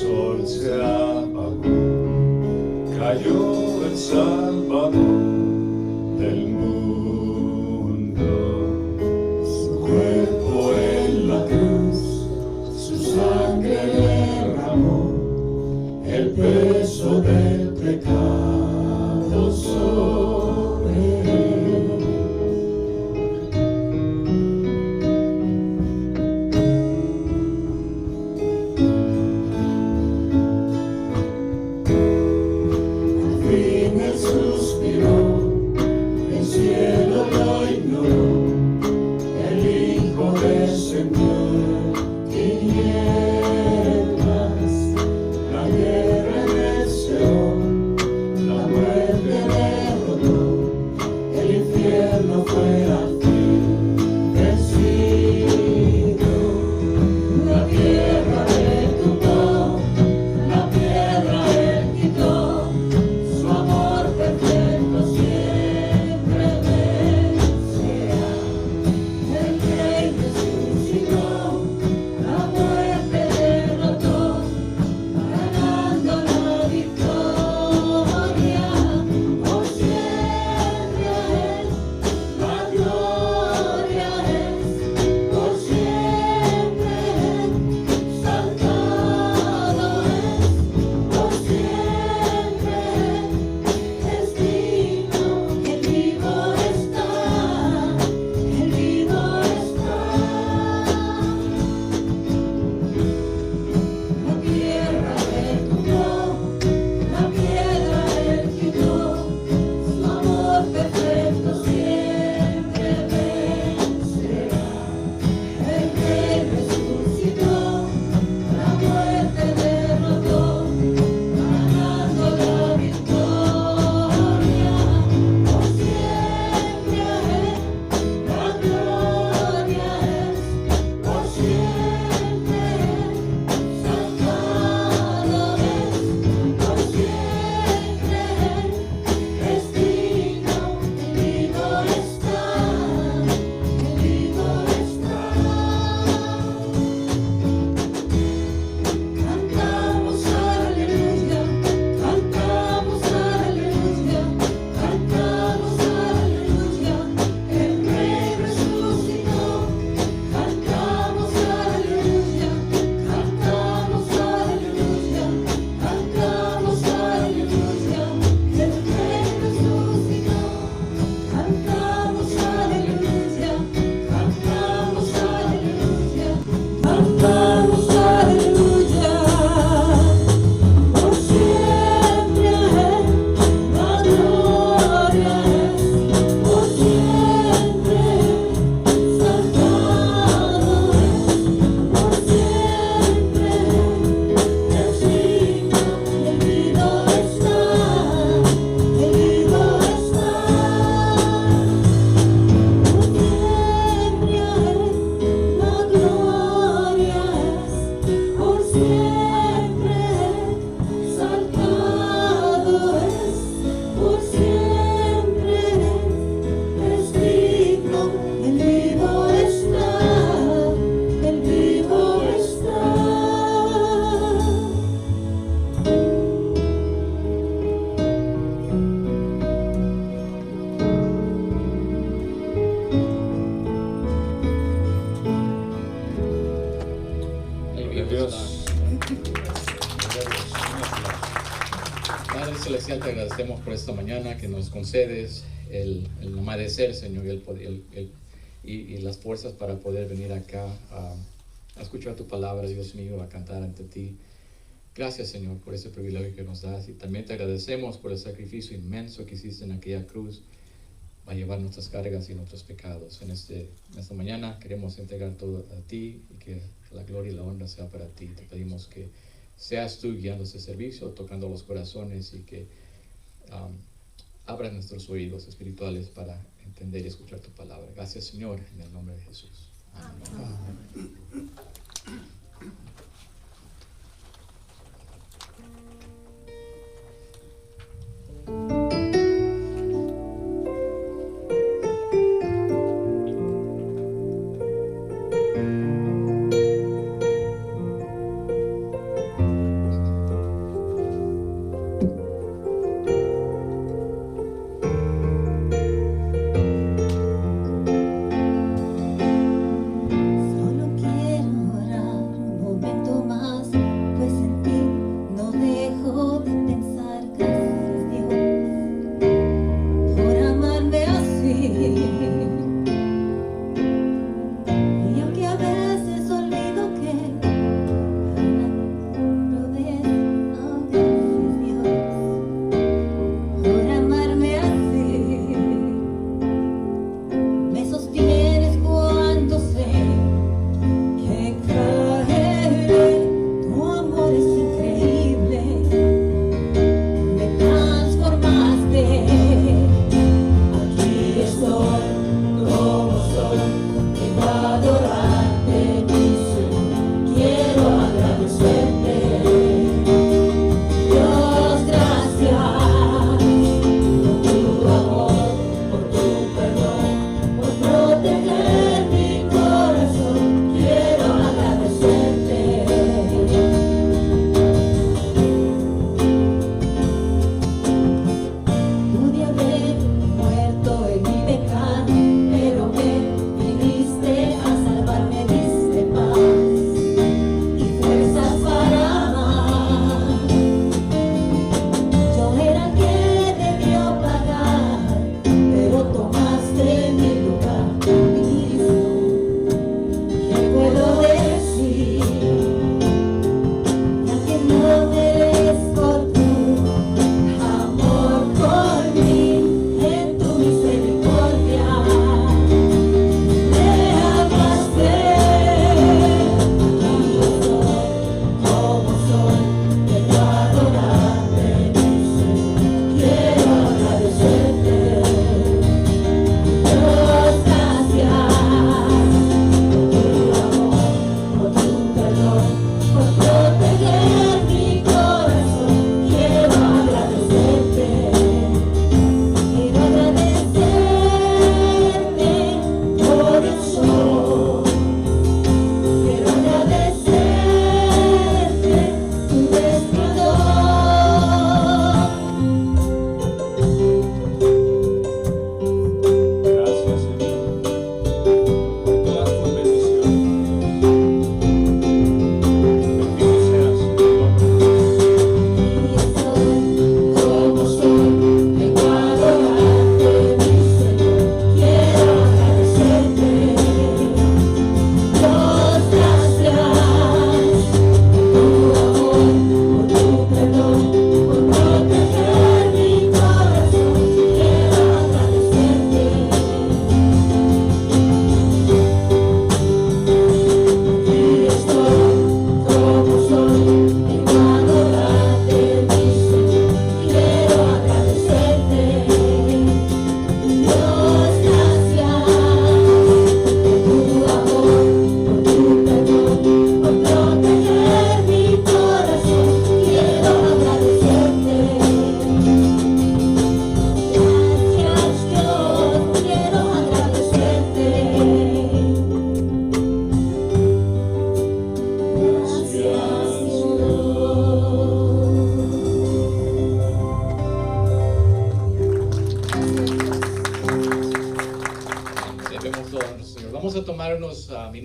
sol se apagó, cayó el Salvador del mundo. Su cuerpo en la cruz, su sangre derramó, el peso del pecado sobre él. Al fin él suspiró, el cielo lo ignoró, el Hijo descendió en tinieblas, la guerra en el Seol, la muerte derrotó, el infierno fue al fin vencido. La tierra retumbó, la piedra él quitó, su amor perfecto siempre vencerá. El Rey resucitó, la muerte derrotó, ganando la victoria. Por siempre a él la gloria es, por siempre exaltado es, por siempre es digno. El vivo está, el vivo está. La tierra retumbó, la piedra él quitó, su amor perfecto siempre vencerá. El Rey resucitó, la muerte derrotó, ganando la victoria. Por siempre a él la gloria es, por siempre exaltado es, por siempre es digno. El vivo está, el vivo está. Cantamos aleluya, cantamos aleluya, cantamos aleluya, el Rey resucitó. Cantamos aleluya, cantamos aleluya, cantamos aleluya, el Rey resucitó. Cantamos aleluya, cantamos aleluya, cantamos aleluya. Por siempre a él la gloria es, por siempre exaltado es, por siempre es digno. El vivo está, el vivo está. Por siempre a él la gloria es, por siempre exaltado es, por siempre es digno. El vivo está, el vivo está. Gloria a Dios. Padre Celestial, te agradecemos por esta mañana que nos concedes el amanecer, Señor, y las fuerzas para poder venir acá a escuchar tu palabra, Dios mío, a cantar ante ti. Gracias, Señor, por ese privilegio que nos das, y también te agradecemos por el sacrificio inmenso que hiciste en aquella cruz para llevar nuestras cargas y nuestros pecados. En esta mañana queremos entregar todo a ti y que la gloria y la honra sea para ti. Te pedimos que seas tú guiando este servicio, tocando los corazones, y que abras nuestros oídos espirituales para entender y escuchar tu palabra. Gracias, Señor, en el nombre de Jesús. Amén.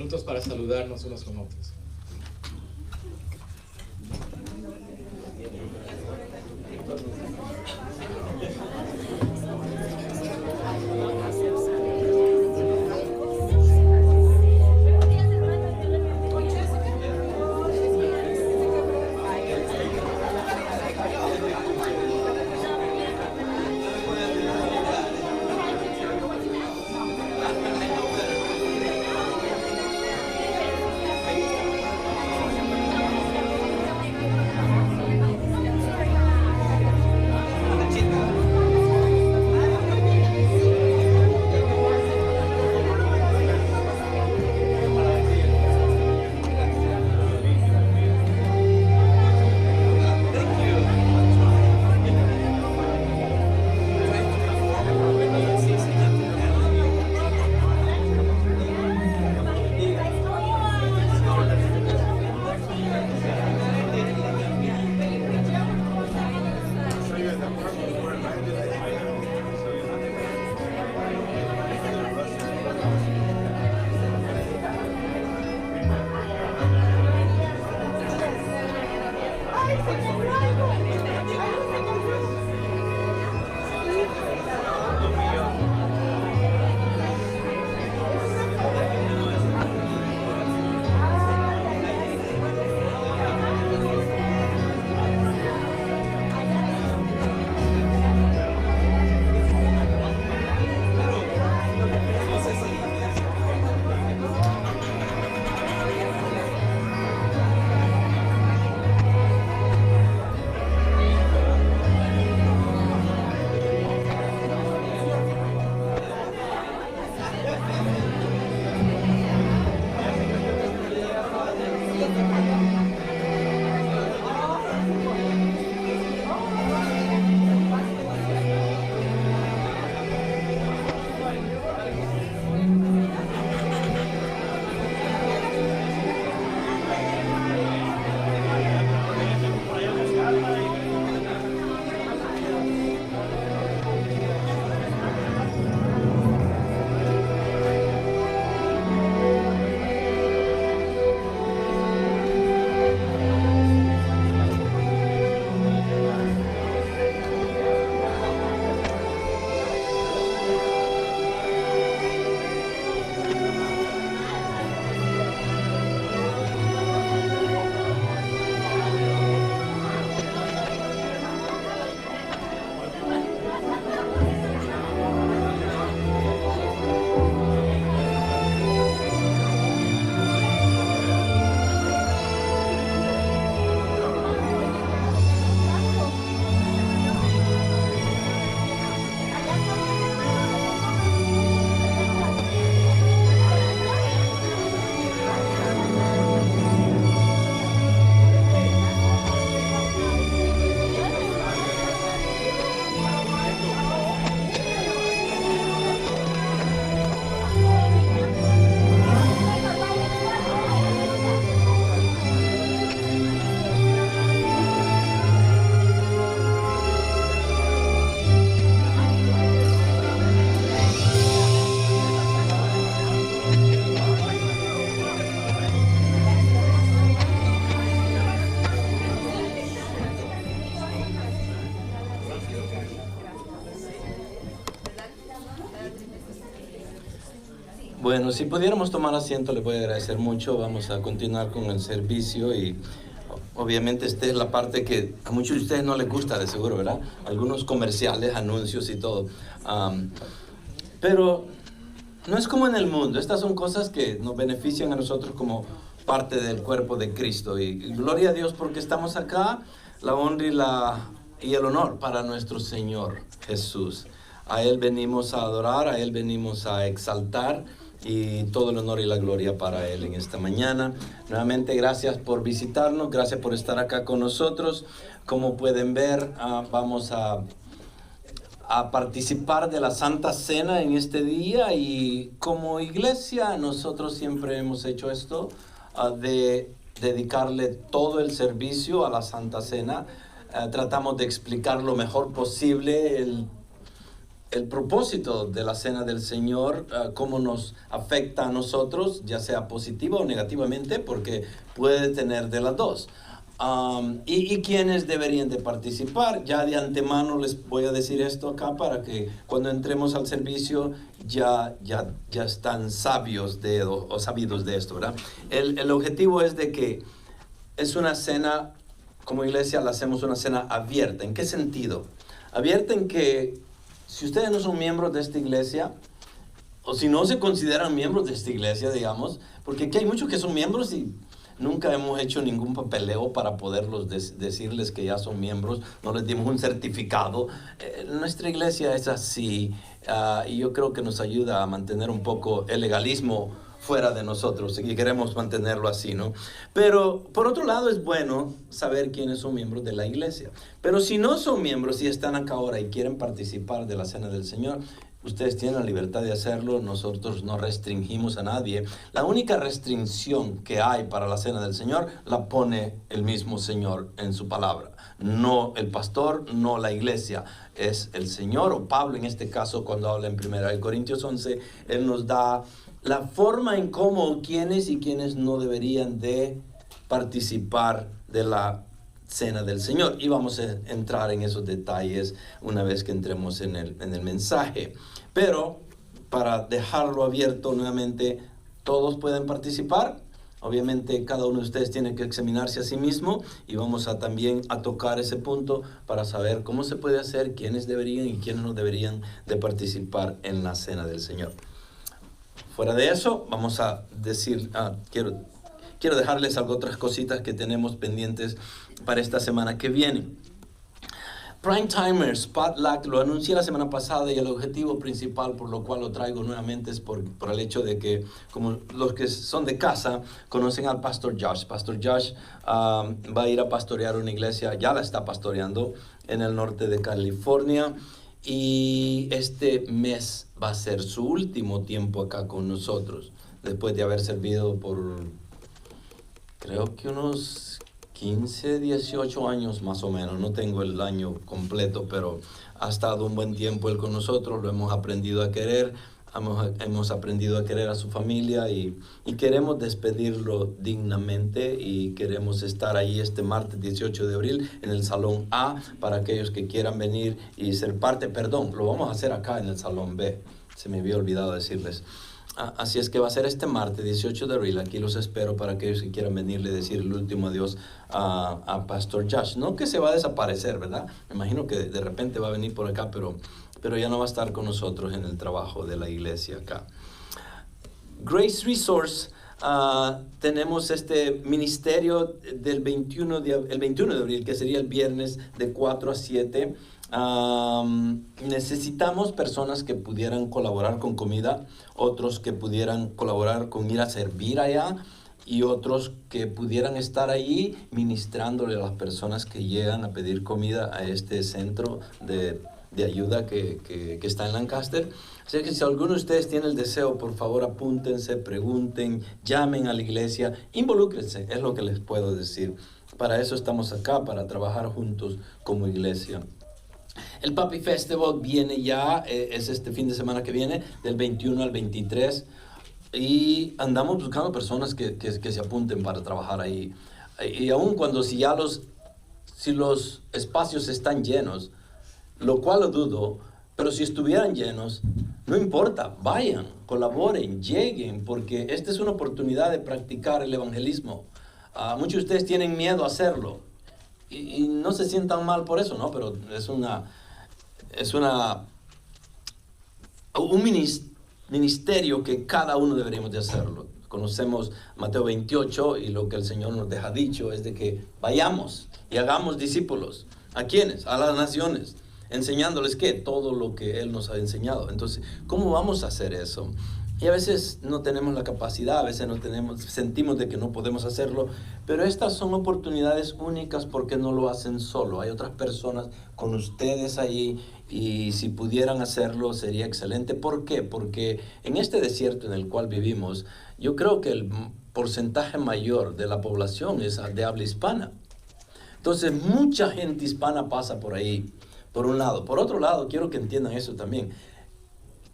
minutos para saludarnos unos con otros. Bueno, si pudiéramos tomar asiento, le voy a agradecer mucho. Vamos a continuar con el servicio y obviamente esta es la parte que a muchos de ustedes no les gusta, de seguro, ¿verdad? Algunos comerciales, anuncios y todo. Pero no es como en el mundo. Estas son cosas que nos benefician a nosotros como parte del cuerpo de Cristo. Y gloria a Dios porque estamos acá. La honra y el honor para nuestro Señor Jesús. A Él venimos a adorar, a Él venimos a exaltar y todo el honor y la gloria para Él en esta mañana. Nuevamente, gracias por visitarnos, gracias por estar acá con nosotros. Como pueden ver, vamos a participar de la Santa Cena en este día y como iglesia nosotros siempre hemos hecho esto, de dedicarle todo el servicio a la Santa Cena. Tratamos de explicar lo mejor posible el propósito de la Cena del Señor, cómo nos afecta a nosotros, ya sea positivo o negativamente, porque puede tener de las dos. Y quiénes deberían de participar. Ya de antemano les voy a decir esto acá para que cuando entremos al servicio ya están sabidos de esto, ¿verdad? El objetivo es de que es una cena, como iglesia la hacemos una cena abierta. ¿En qué sentido? Abierta en que si ustedes no son miembros de esta iglesia, o si no se consideran miembros de esta iglesia, digamos, porque aquí hay muchos que son miembros y nunca hemos hecho ningún papeleo para poderlos decirles que ya son miembros, no les dimos un certificado. Nuestra iglesia es así, y yo creo que nos ayuda a mantener un poco el legalismo fuera de nosotros, y queremos mantenerlo así, ¿no? Pero por otro lado es bueno saber quiénes son miembros de la iglesia. Pero si no son miembros y están acá ahora y quieren participar de la Cena del Señor, ustedes tienen la libertad de hacerlo, nosotros no restringimos a nadie. La única restricción que hay para la Cena del Señor la pone el mismo Señor en su palabra. No el pastor, no la iglesia, es el Señor, o Pablo en este caso cuando habla en 1 Corintios 11, él nos da la forma en cómo quiénes y quiénes no deberían de participar de la Cena del Señor. Y vamos a entrar en esos detalles una vez que entremos en el mensaje. Pero para dejarlo abierto nuevamente, todos pueden participar. Obviamente cada uno de ustedes tiene que examinarse a sí mismo y vamos a también a tocar ese punto para saber cómo se puede hacer, quiénes deberían y quiénes no deberían de participar en la Cena del Señor. Fuera de eso, vamos a decir, quiero dejarles otras cositas que tenemos pendientes para esta semana que viene. Prime Timers, Potluck, lo anuncié la semana pasada y el objetivo principal por lo cual lo traigo nuevamente es por el hecho de que, como los que son de casa, conocen al Pastor Josh. Pastor Josh va a ir a pastorear una iglesia, ya la está pastoreando en el norte de California. Y este mes va a ser su último tiempo acá con nosotros, después de haber servido por, creo que unos 15, 18 años más o menos. No tengo el año completo, pero ha estado un buen tiempo él con nosotros, lo hemos aprendido a querer. Hemos aprendido a querer a su familia y queremos despedirlo dignamente y queremos estar ahí este martes 18 de abril en el Salón A para aquellos que quieran venir y ser parte. Perdón, lo vamos a hacer acá en el Salón B, se me había olvidado decirles. Así es que va a ser este martes 18 de abril, aquí los espero para aquellos que quieran venirle a decir el último adiós a Pastor Josh. No que se va a desaparecer, ¿verdad? Me imagino que de repente va a venir por acá, pero ya no va a estar con nosotros en el trabajo de la iglesia acá. Grace Resource, tenemos este ministerio del 21 de abril, que sería el viernes de 4 a 7. Necesitamos personas que pudieran colaborar con comida, otros que pudieran colaborar con ir a servir allá y otros que pudieran estar allí ministrándole a las personas que llegan a pedir comida a este centro de ayuda que está en Lancaster. Así que si alguno de ustedes tiene el deseo, por favor apúntense, pregunten, llamen a la iglesia, involúcrense, es lo que les puedo decir. Para eso estamos acá, para trabajar juntos como iglesia. El Papi Festival viene ya, es este fin de semana que viene, del 21 al 23, y andamos buscando personas que se apunten para trabajar ahí. Y aun cuando si los espacios están llenos, lo cual lo dudo, pero si estuvieran llenos, no importa, vayan, colaboren, lleguen, porque esta es una oportunidad de practicar el evangelismo. Muchos de ustedes tienen miedo a hacerlo y no se sientan mal por eso, ¿no? Pero es un ministerio que cada uno deberíamos de hacerlo. Conocemos Mateo 28 y lo que el Señor nos deja dicho es de que vayamos y hagamos discípulos. ¿A quiénes? A las naciones. Enseñándoles ¿qué? Todo lo que Él nos ha enseñado. Entonces, ¿cómo vamos a hacer eso? Y a veces no tenemos la capacidad, a veces sentimos de que no podemos hacerlo, pero estas son oportunidades únicas porque no lo hacen solo. Hay otras personas con ustedes ahí y si pudieran hacerlo sería excelente. ¿Por qué? Porque en este desierto en el cual vivimos, yo creo que el porcentaje mayor de la población es de habla hispana. Entonces, mucha gente hispana pasa por ahí. Por un lado. Por otro lado, quiero que entiendan eso también.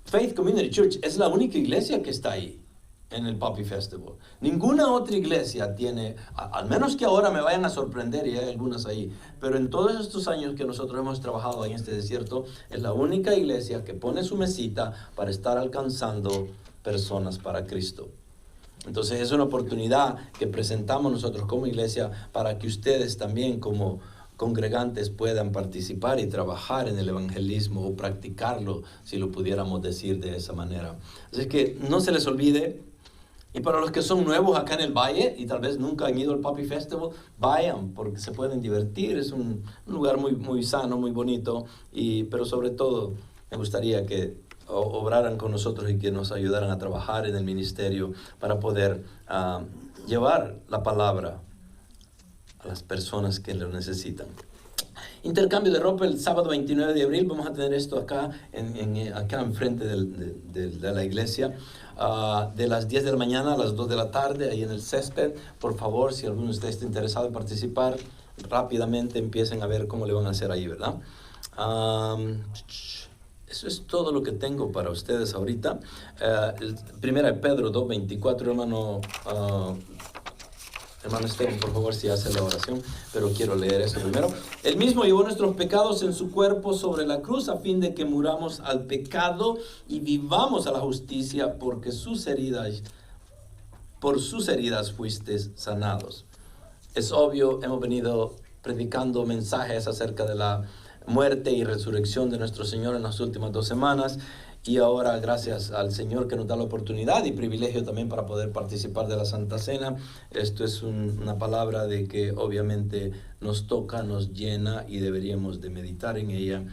Faith Community Church es la única iglesia que está ahí en el Poppy Festival. Ninguna otra iglesia tiene, al menos que ahora me vayan a sorprender, y hay algunas ahí, pero en todos estos años que nosotros hemos trabajado en este desierto, es la única iglesia que pone su mesita para estar alcanzando personas para Cristo. Entonces es una oportunidad que presentamos nosotros como iglesia para que ustedes también como congregantes puedan participar y trabajar en el evangelismo o practicarlo, si lo pudiéramos decir de esa manera. Así que no se les olvide. Y para los que son nuevos acá en el Valle y tal vez nunca han ido al Poppy Festival, vayan porque se pueden divertir. Es un lugar muy, muy sano, muy bonito. Pero sobre todo me gustaría que obraran con nosotros y que nos ayudaran a trabajar en el ministerio para poder llevar la palabra a las personas que lo necesitan. Intercambio de ropa el sábado 29 de abril. Vamos a tener esto acá enfrente de la iglesia, de las 10 de la mañana a las 2 de la tarde, ahí en el césped. Por favor, si alguno de ustedes está interesado en participar, rápidamente empiecen a ver cómo le van a hacer ahí, ¿verdad? Eso es todo lo que tengo para ustedes ahorita. Primera de Pedro 2:24, hermano Esteban, por favor, si hace la oración, pero quiero leer eso primero. Él mismo llevó nuestros pecados en su cuerpo sobre la cruz a fin de que muramos al pecado y vivamos a la justicia, porque por sus heridas fuisteis sanados. Es obvio, hemos venido predicando mensajes acerca de la muerte y resurrección de nuestro Señor en las últimas 2 semanas. Y ahora, gracias al Señor que nos da la oportunidad y privilegio también para poder participar de la Santa Cena, esto es una palabra de que obviamente nos toca, nos llena y deberíamos de meditar en ella.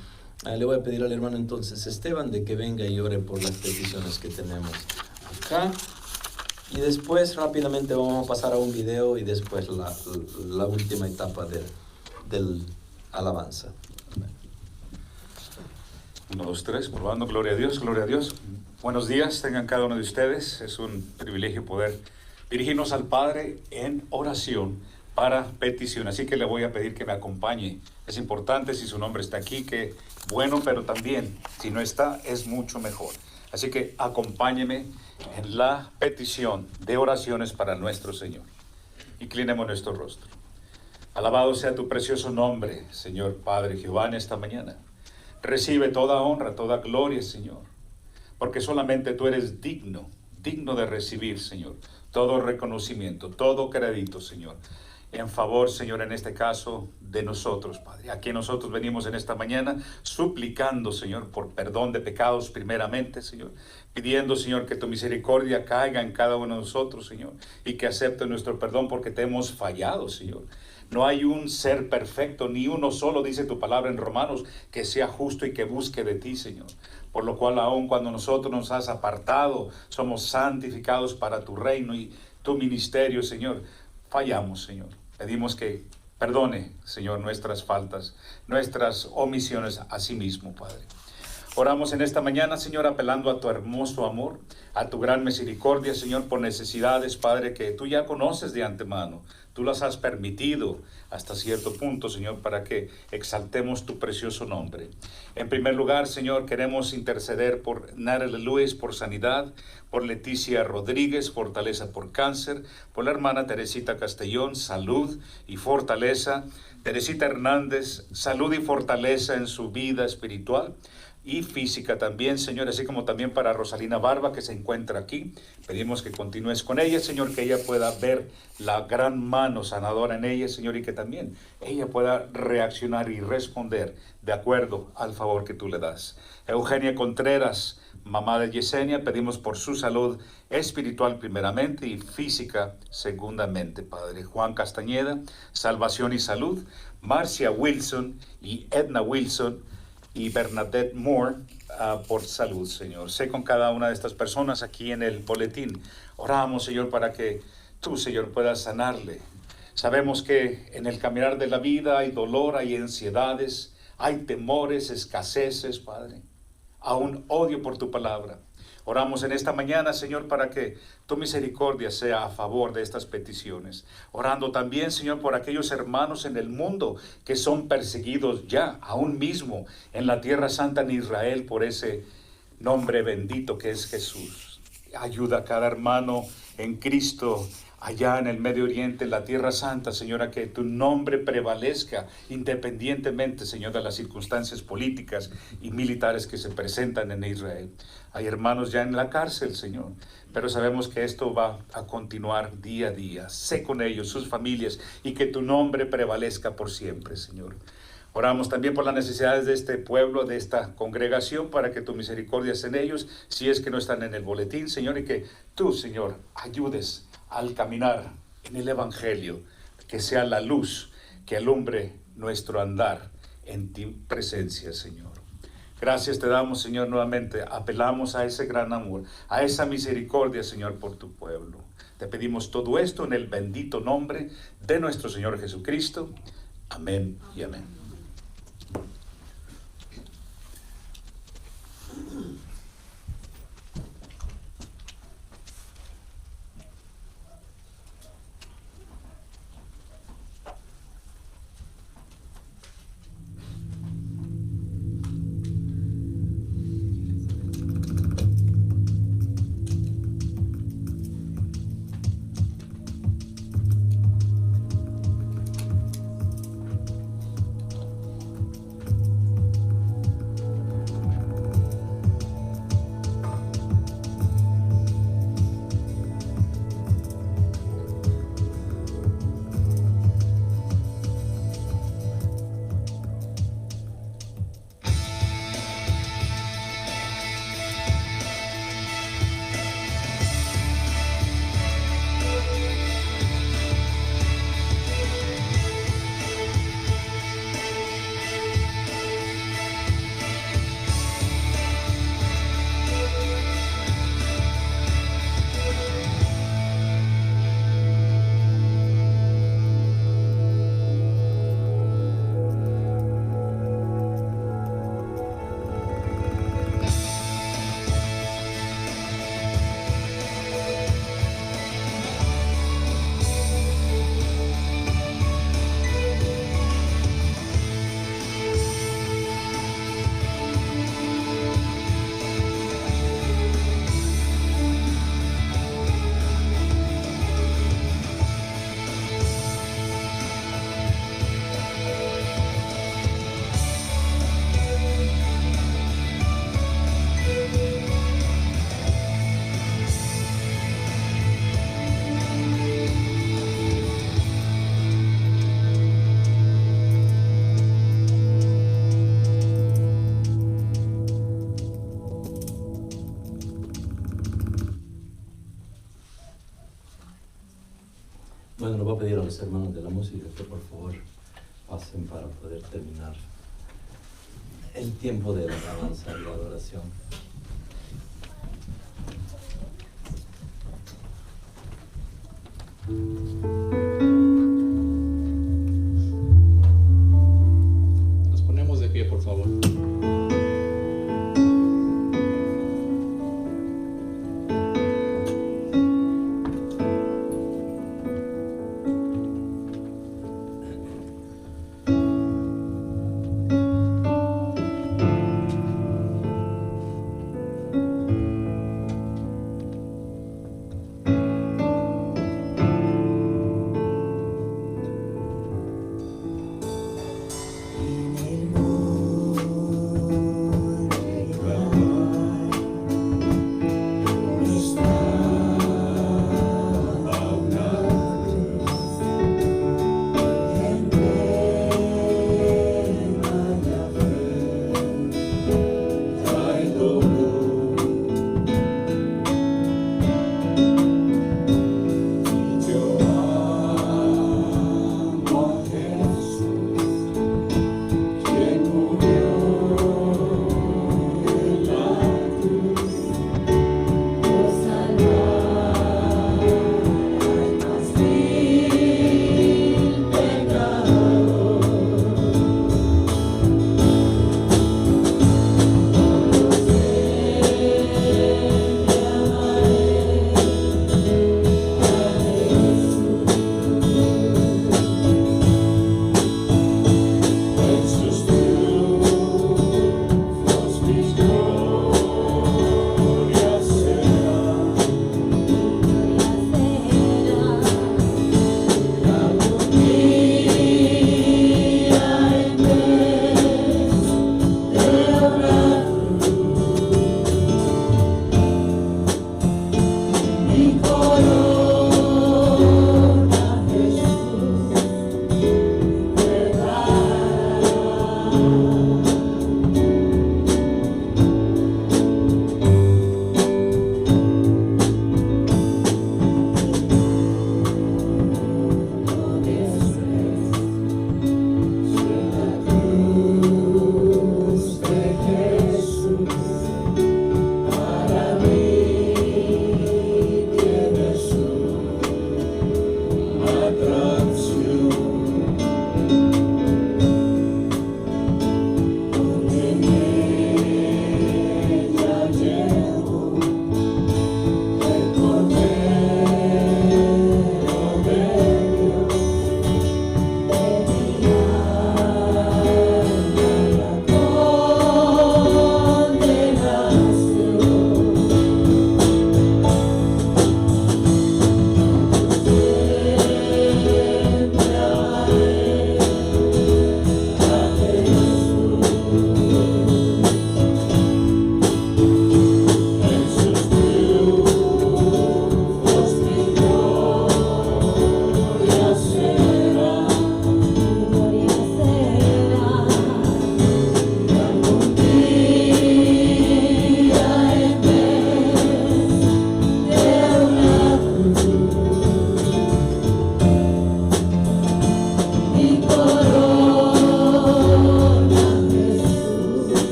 Le voy a pedir al hermano entonces Esteban de que venga y ore por las peticiones que tenemos acá. Y después rápidamente vamos a pasar a un video y después la última etapa del alabanza. 1, 2, 3, probando, gloria a Dios, gloria a Dios. Buenos días, tengan cada uno de ustedes. Es un privilegio poder dirigirnos al Padre en oración para petición. Así que le voy a pedir que me acompañe. Es importante, si su nombre está aquí, que bueno, pero también, si no está, es mucho mejor. Así que acompáñeme en la petición de oraciones para nuestro Señor. Inclinemos nuestro rostro. Alabado sea tu precioso nombre, Señor Padre Jehová, en esta mañana. Recibe toda honra, toda gloria, Señor, porque solamente tú eres digno de recibir, Señor, todo reconocimiento, todo crédito, Señor, en favor, Señor, en este caso, de nosotros, Padre. Aquí nosotros venimos en esta mañana suplicando, Señor, por perdón de pecados primeramente, Señor, pidiendo, Señor, que tu misericordia caiga en cada uno de nosotros, Señor, y que acepte nuestro perdón porque te hemos fallado, Señor. No hay un ser perfecto, ni uno solo, dice tu palabra en Romanos, que sea justo y que busque de ti, Señor. Por lo cual, aun cuando nosotros nos has apartado, somos santificados para tu reino y tu ministerio, Señor, fallamos, Señor. Pedimos que perdone, Señor, nuestras faltas, nuestras omisiones a sí mismo, Padre. Oramos en esta mañana, Señor, apelando a tu hermoso amor, a tu gran misericordia, Señor, por necesidades, Padre, que tú ya conoces de antemano. Tú las has permitido hasta cierto punto, Señor, para que exaltemos tu precioso nombre. En primer lugar, Señor, queremos interceder por Natalie Lewis por sanidad, por Leticia Rodríguez, fortaleza por cáncer, por la hermana Teresita Castellón, salud y fortaleza. Teresita Hernández, salud y fortaleza en su vida espiritual y física también, Señor, así como también para Rosalina Barba, que se encuentra aquí. Pedimos que continúes con ella, Señor, que ella pueda ver la gran mano sanadora en ella, Señor, y que también ella pueda reaccionar y responder de acuerdo al favor que tú le das. Eugenia Contreras, mamá de Yesenia, pedimos por su salud espiritual primeramente y física segundamente, Padre. Juan Castañeda, salvación y salud. Marcia Wilson y Edna Wilson y Bernadette Moore, por salud, Señor. Sé con cada una de estas personas aquí en el boletín. Oramos, Señor, para que tú, Señor, puedas sanarle. Sabemos que en el caminar de la vida hay dolor, hay ansiedades, hay temores, escaseces, Padre. Aún odio por tu palabra. Oramos en esta mañana, Señor, para que tu misericordia sea a favor de estas peticiones. Orando también, Señor, por aquellos hermanos en el mundo que son perseguidos ya, aún mismo, en la tierra santa en Israel, por ese nombre bendito que es Jesús. Ayuda a cada hermano en Cristo, allá en el Medio Oriente, en la Tierra Santa, Señora, que tu nombre prevalezca independientemente, Señor, de las circunstancias políticas y militares que se presentan en Israel. Hay hermanos ya en la cárcel, Señor, pero sabemos que esto va a continuar día a día. Sé con ellos, sus familias, y que tu nombre prevalezca por siempre, Señor. Oramos también por las necesidades de este pueblo, de esta congregación, para que tu misericordia sea en ellos, si es que no están en el boletín, Señor, y que tú, Señor, ayudes al caminar en el Evangelio, que sea la luz que alumbre nuestro andar en tu presencia, Señor. Gracias te damos, Señor, nuevamente. Apelamos a ese gran amor, a esa misericordia, Señor, por tu pueblo. Te pedimos todo esto en el bendito nombre de nuestro Señor Jesucristo. Amén y amén. Bueno, le voy a pedir a los hermanos de la música que por favor pasen para poder terminar el tiempo de la alabanza y la adoración. Nos ponemos de pie, por favor.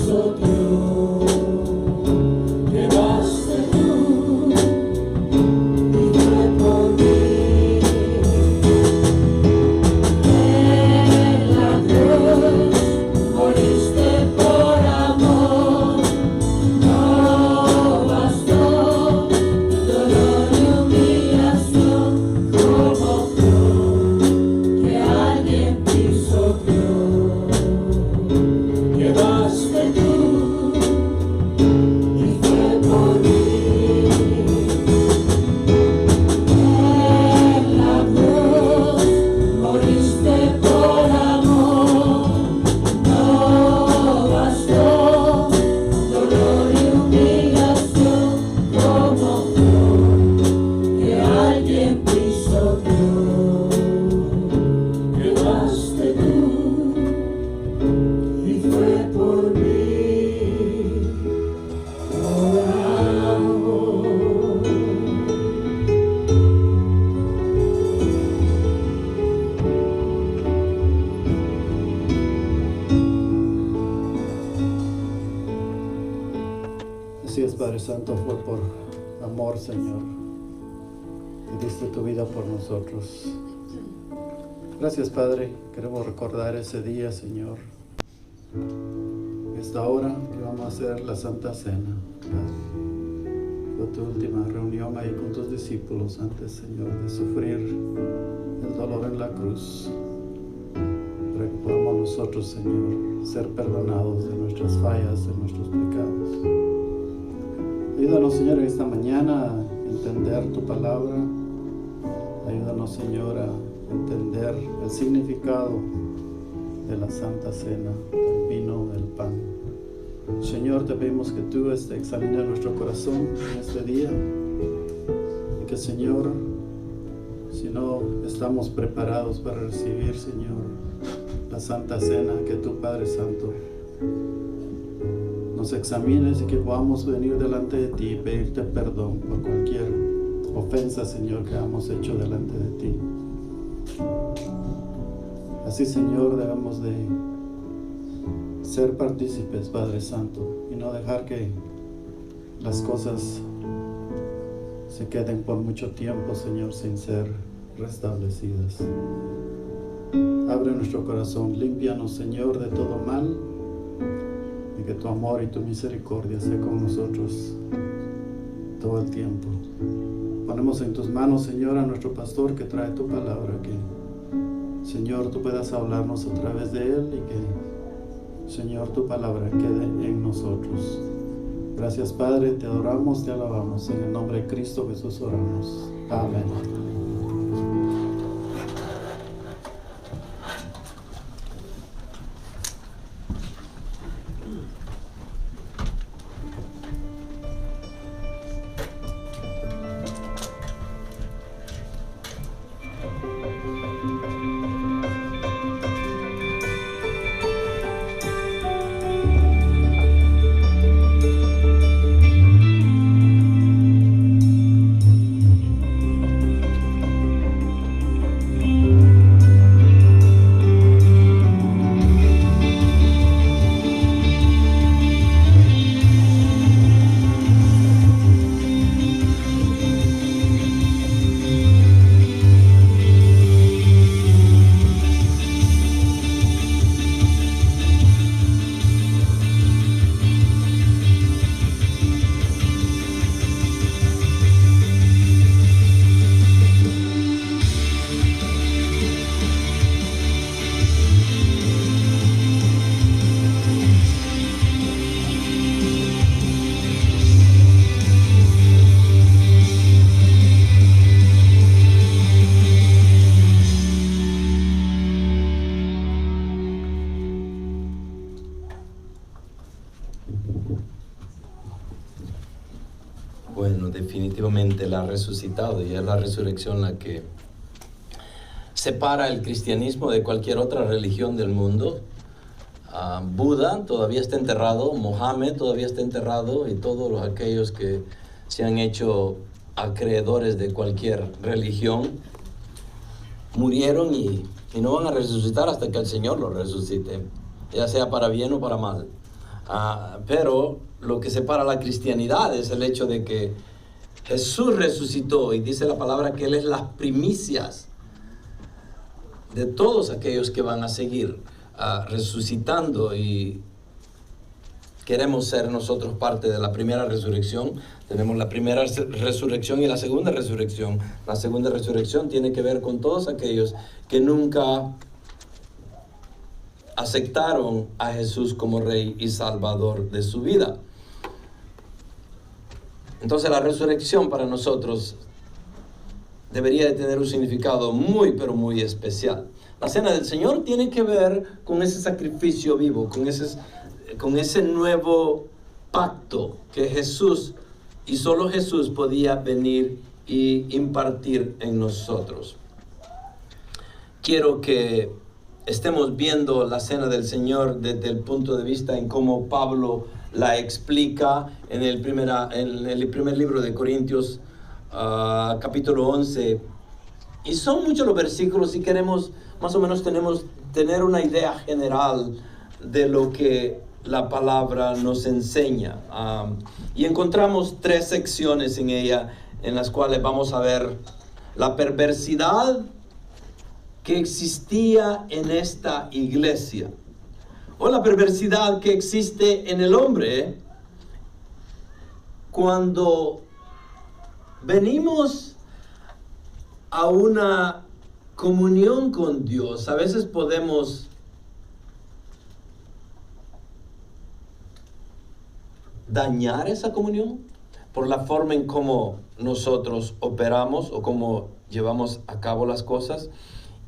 pisoteó. Llegaste tú y fue por mí. En la cruz moriste por amor. No bastó dolor y humillación como flor que alguien pisoteó. Llegaste tú y fue por mí. En la cruz moriste por amor. No bastó dolor y humillación como flor que alguien pisoteó. Llegaste tú y fue por mí, por amor. Así es, Padre Santo, fue por amor, Señor, que diste tu vida por nosotros. Gracias, Padre. Queremos recordar ese día, Señor, esta hora que vamos a hacer la Santa Cena, Padre. Fue tu última reunión ahí con tus discípulos antes, Señor, de sufrir el dolor en la cruz, para que podamos nosotros, Señor, ser perdonados de nuestras fallas, de nuestros pecados. Ayúdanos, Señor, esta mañana a entender tu palabra. Ayúdanos, Señor, a entender el significado de la Santa Cena, del vino, del pan. Señor, te pedimos que tú examines nuestro corazón en este día y que, Señor, si no estamos preparados para recibir, Señor, la Santa Cena, que tu Padre Santo nos examines y que podamos venir delante de ti y pedirte perdón por cualquier ofensa, Señor, que hemos hecho delante de ti. Así, Señor, debemos de ser partícipes, Padre Santo, y no dejar que las cosas se queden por mucho tiempo, Señor, sin ser restablecidas. Abre nuestro corazón, límpianos, Señor, de todo mal, y que tu amor y tu misericordia sea con nosotros todo el tiempo. Ponemos en tus manos, Señor, a nuestro pastor que trae tu palabra, que, Señor, tú puedas hablarnos a través de él y que, Señor, tu palabra quede en nosotros. Gracias, Padre, te adoramos, te alabamos. En el nombre de Cristo Jesús oramos. Amén. Bueno, definitivamente Él ha resucitado y es la resurrección la que separa el cristianismo de cualquier otra religión del mundo. Buda todavía está enterrado, Mohammed todavía está enterrado y todos aquellos que se han hecho acreedores de cualquier religión murieron y no van a resucitar hasta que el Señor los resucite, ya sea para bien o para mal. Pero lo que separa la cristianidad es el hecho de que Jesús resucitó y dice la palabra que Él es las primicias de todos aquellos que van a seguir resucitando, y queremos ser nosotros parte de la primera resurrección. Tenemos la primera resurrección y la segunda resurrección. La segunda resurrección tiene que ver con todos aquellos que nunca aceptaron a Jesús como Rey y Salvador de su vida. Entonces la resurrección para nosotros debería de tener un significado muy, pero muy especial. La cena del Señor tiene que ver con ese sacrificio vivo, con ese nuevo pacto que Jesús, y solo Jesús, podía venir y impartir en nosotros. Quiero que estemos viendo la cena del Señor desde el punto de vista en cómo Pablo la explica en el primer libro de Corintios, capítulo 11. Y son muchos los versículos, y queremos más o menos tener una idea general de lo que la palabra nos enseña. Y encontramos 3 secciones en ella, en las cuales vamos a ver la perversidad que existía en esta iglesia, o la perversidad que existe en el hombre cuando venimos a una comunión con Dios. A veces podemos dañar esa comunión por la forma en cómo nosotros operamos o cómo llevamos a cabo las cosas.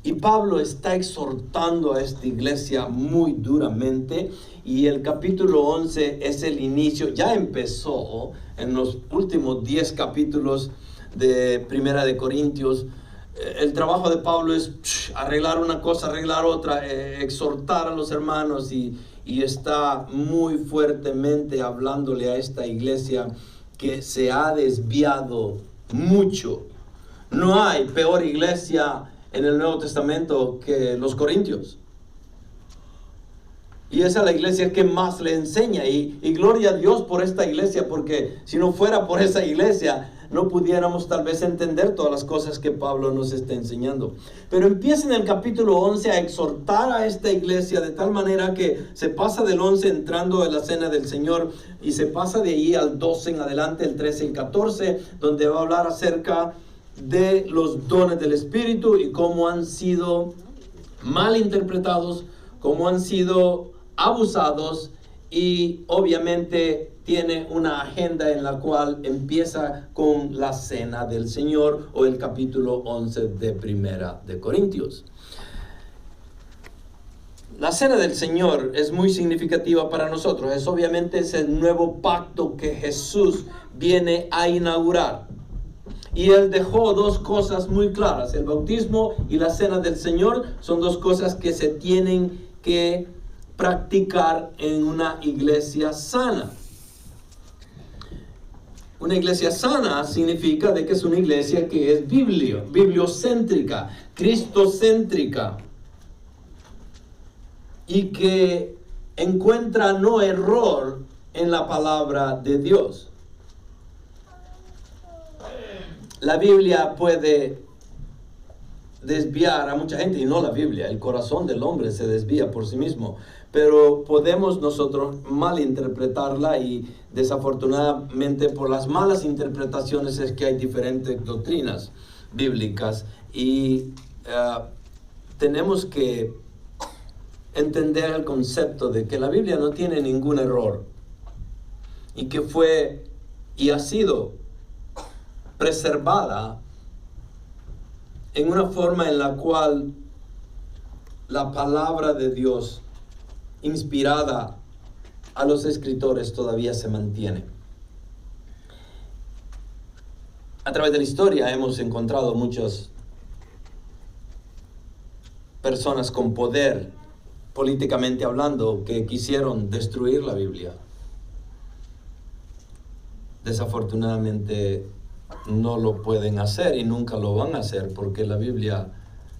Y Pablo está exhortando a esta iglesia muy duramente, y el capítulo 11 es el inicio. Ya empezó en los últimos 10 capítulos de Primera de Corintios. El trabajo de Pablo es arreglar una cosa, arreglar otra, exhortar a los hermanos, y está muy fuertemente hablándole a esta iglesia que se ha desviado mucho. No hay peor iglesia en el Nuevo Testamento que los corintios. Y esa es la iglesia que más le enseña, y gloria a Dios por esta iglesia, porque si no fuera por esa iglesia no pudiéramos tal vez entender todas las cosas que Pablo nos está enseñando. Pero empieza en el capítulo 11 a exhortar a esta iglesia de tal manera que se pasa del 11 entrando en la cena del Señor, y se pasa de ahí al 12 en adelante, el 13 y el 14, donde va a hablar acerca de los dones del Espíritu y cómo han sido mal interpretados, cómo han sido abusados, y obviamente tiene una agenda en la cual empieza con la cena del Señor, o el capítulo 11 de Primera de Corintios. La cena del Señor es muy significativa para nosotros. Obviamente es el nuevo pacto que Jesús viene a inaugurar. Y Él dejó 2 cosas muy claras. El bautismo y la cena del Señor son 2 cosas que se tienen que practicar en una iglesia sana. Una iglesia sana significa de que es una iglesia que es bibliocéntrica, cristocéntrica, y que encuentra no error en la palabra de Dios. La Biblia puede desviar a mucha gente, y no la Biblia, el corazón del hombre se desvía por sí mismo, pero podemos nosotros malinterpretarla, y desafortunadamente por las malas interpretaciones es que hay diferentes doctrinas bíblicas, y tenemos que entender el concepto de que la Biblia no tiene ningún error, y que fue y ha sido preservada en una forma en la cual la palabra de Dios inspirada a los escritores todavía se mantiene. A través de la historia hemos encontrado muchas personas con poder, políticamente hablando, que quisieron destruir la Biblia. Desafortunadamente no lo pueden hacer y nunca lo van a hacer, porque la Biblia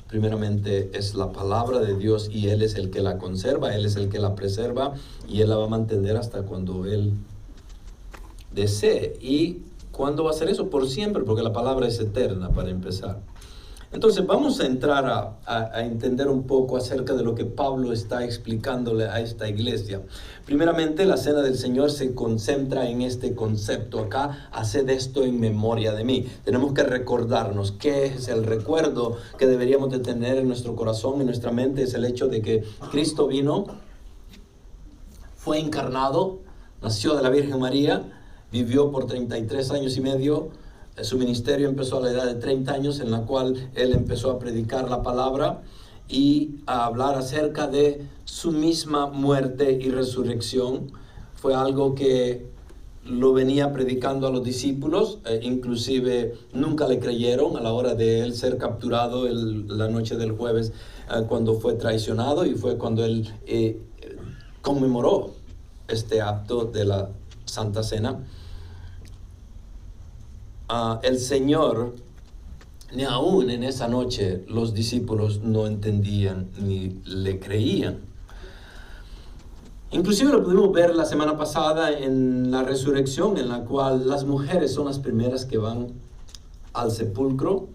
primeramente es la palabra de Dios y Él es el que la conserva, Él es el que la preserva y Él la va a mantener hasta cuando Él desee. ¿Y cuándo va a ser eso? Por siempre, porque la palabra es eterna, para empezar. Entonces vamos a entrar a entender un poco acerca de lo que Pablo está explicándole a esta iglesia. Primeramente, la cena del Señor se concentra en este concepto acá: haced esto en memoria de mí. Tenemos que recordarnos qué es el recuerdo que deberíamos de tener en nuestro corazón, en nuestra mente. Es el hecho de que Cristo vino, fue encarnado, nació de la Virgen María, vivió por 33 años y medio. Su ministerio empezó a la edad de 30 años, en la cual él empezó a predicar la palabra y a hablar acerca de su misma muerte y resurrección. Fue algo que lo venía predicando a los discípulos, inclusive nunca le creyeron a la hora de él ser capturado la noche del jueves, cuando fue traicionado, y fue cuando él conmemoró este acto de la Santa Cena. El Señor, ni aún en esa noche los discípulos no entendían ni le creían. Inclusive lo pudimos ver la semana pasada en la resurrección, en la cual las mujeres son las primeras que van al sepulcro.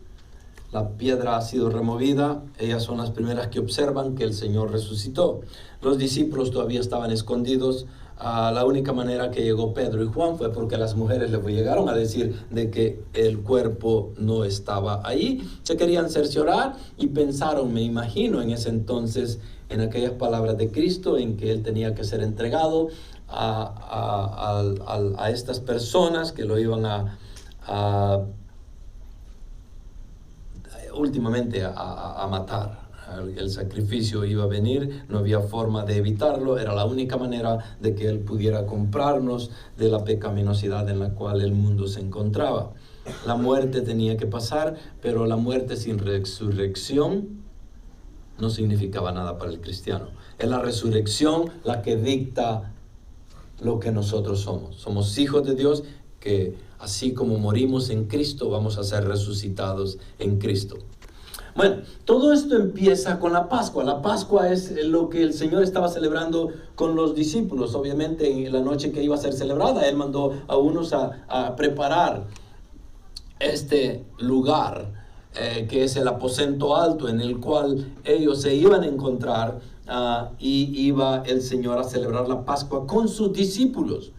La piedra ha sido removida, ellas son las primeras que observan que el Señor resucitó. Los discípulos todavía estaban escondidos. La única manera que llegó Pedro y Juan fue porque las mujeres les llegaron a decir de que el cuerpo no estaba ahí. Se querían cerciorar y pensaron, me imagino, en ese entonces, en aquellas palabras de Cristo, en que Él tenía que ser entregado a estas personas que lo iban últimamente a matar. El sacrificio iba a venir, no había forma de evitarlo, era la única manera de que Él pudiera comprarnos de la pecaminosidad en la cual el mundo se encontraba. La muerte tenía que pasar, pero la muerte sin resurrección no significaba nada para el cristiano. Es la resurrección la que dicta lo que nosotros somos. Somos hijos de Dios que, así como morimos en Cristo, vamos a ser resucitados en Cristo. Bueno, todo esto empieza con la Pascua. La Pascua es lo que el Señor estaba celebrando con los discípulos. Obviamente, en la noche que iba a ser celebrada, Él mandó a unos a preparar este lugar, que es el aposento alto, en el cual ellos se iban a encontrar, y iba el Señor a celebrar la Pascua con sus discípulos.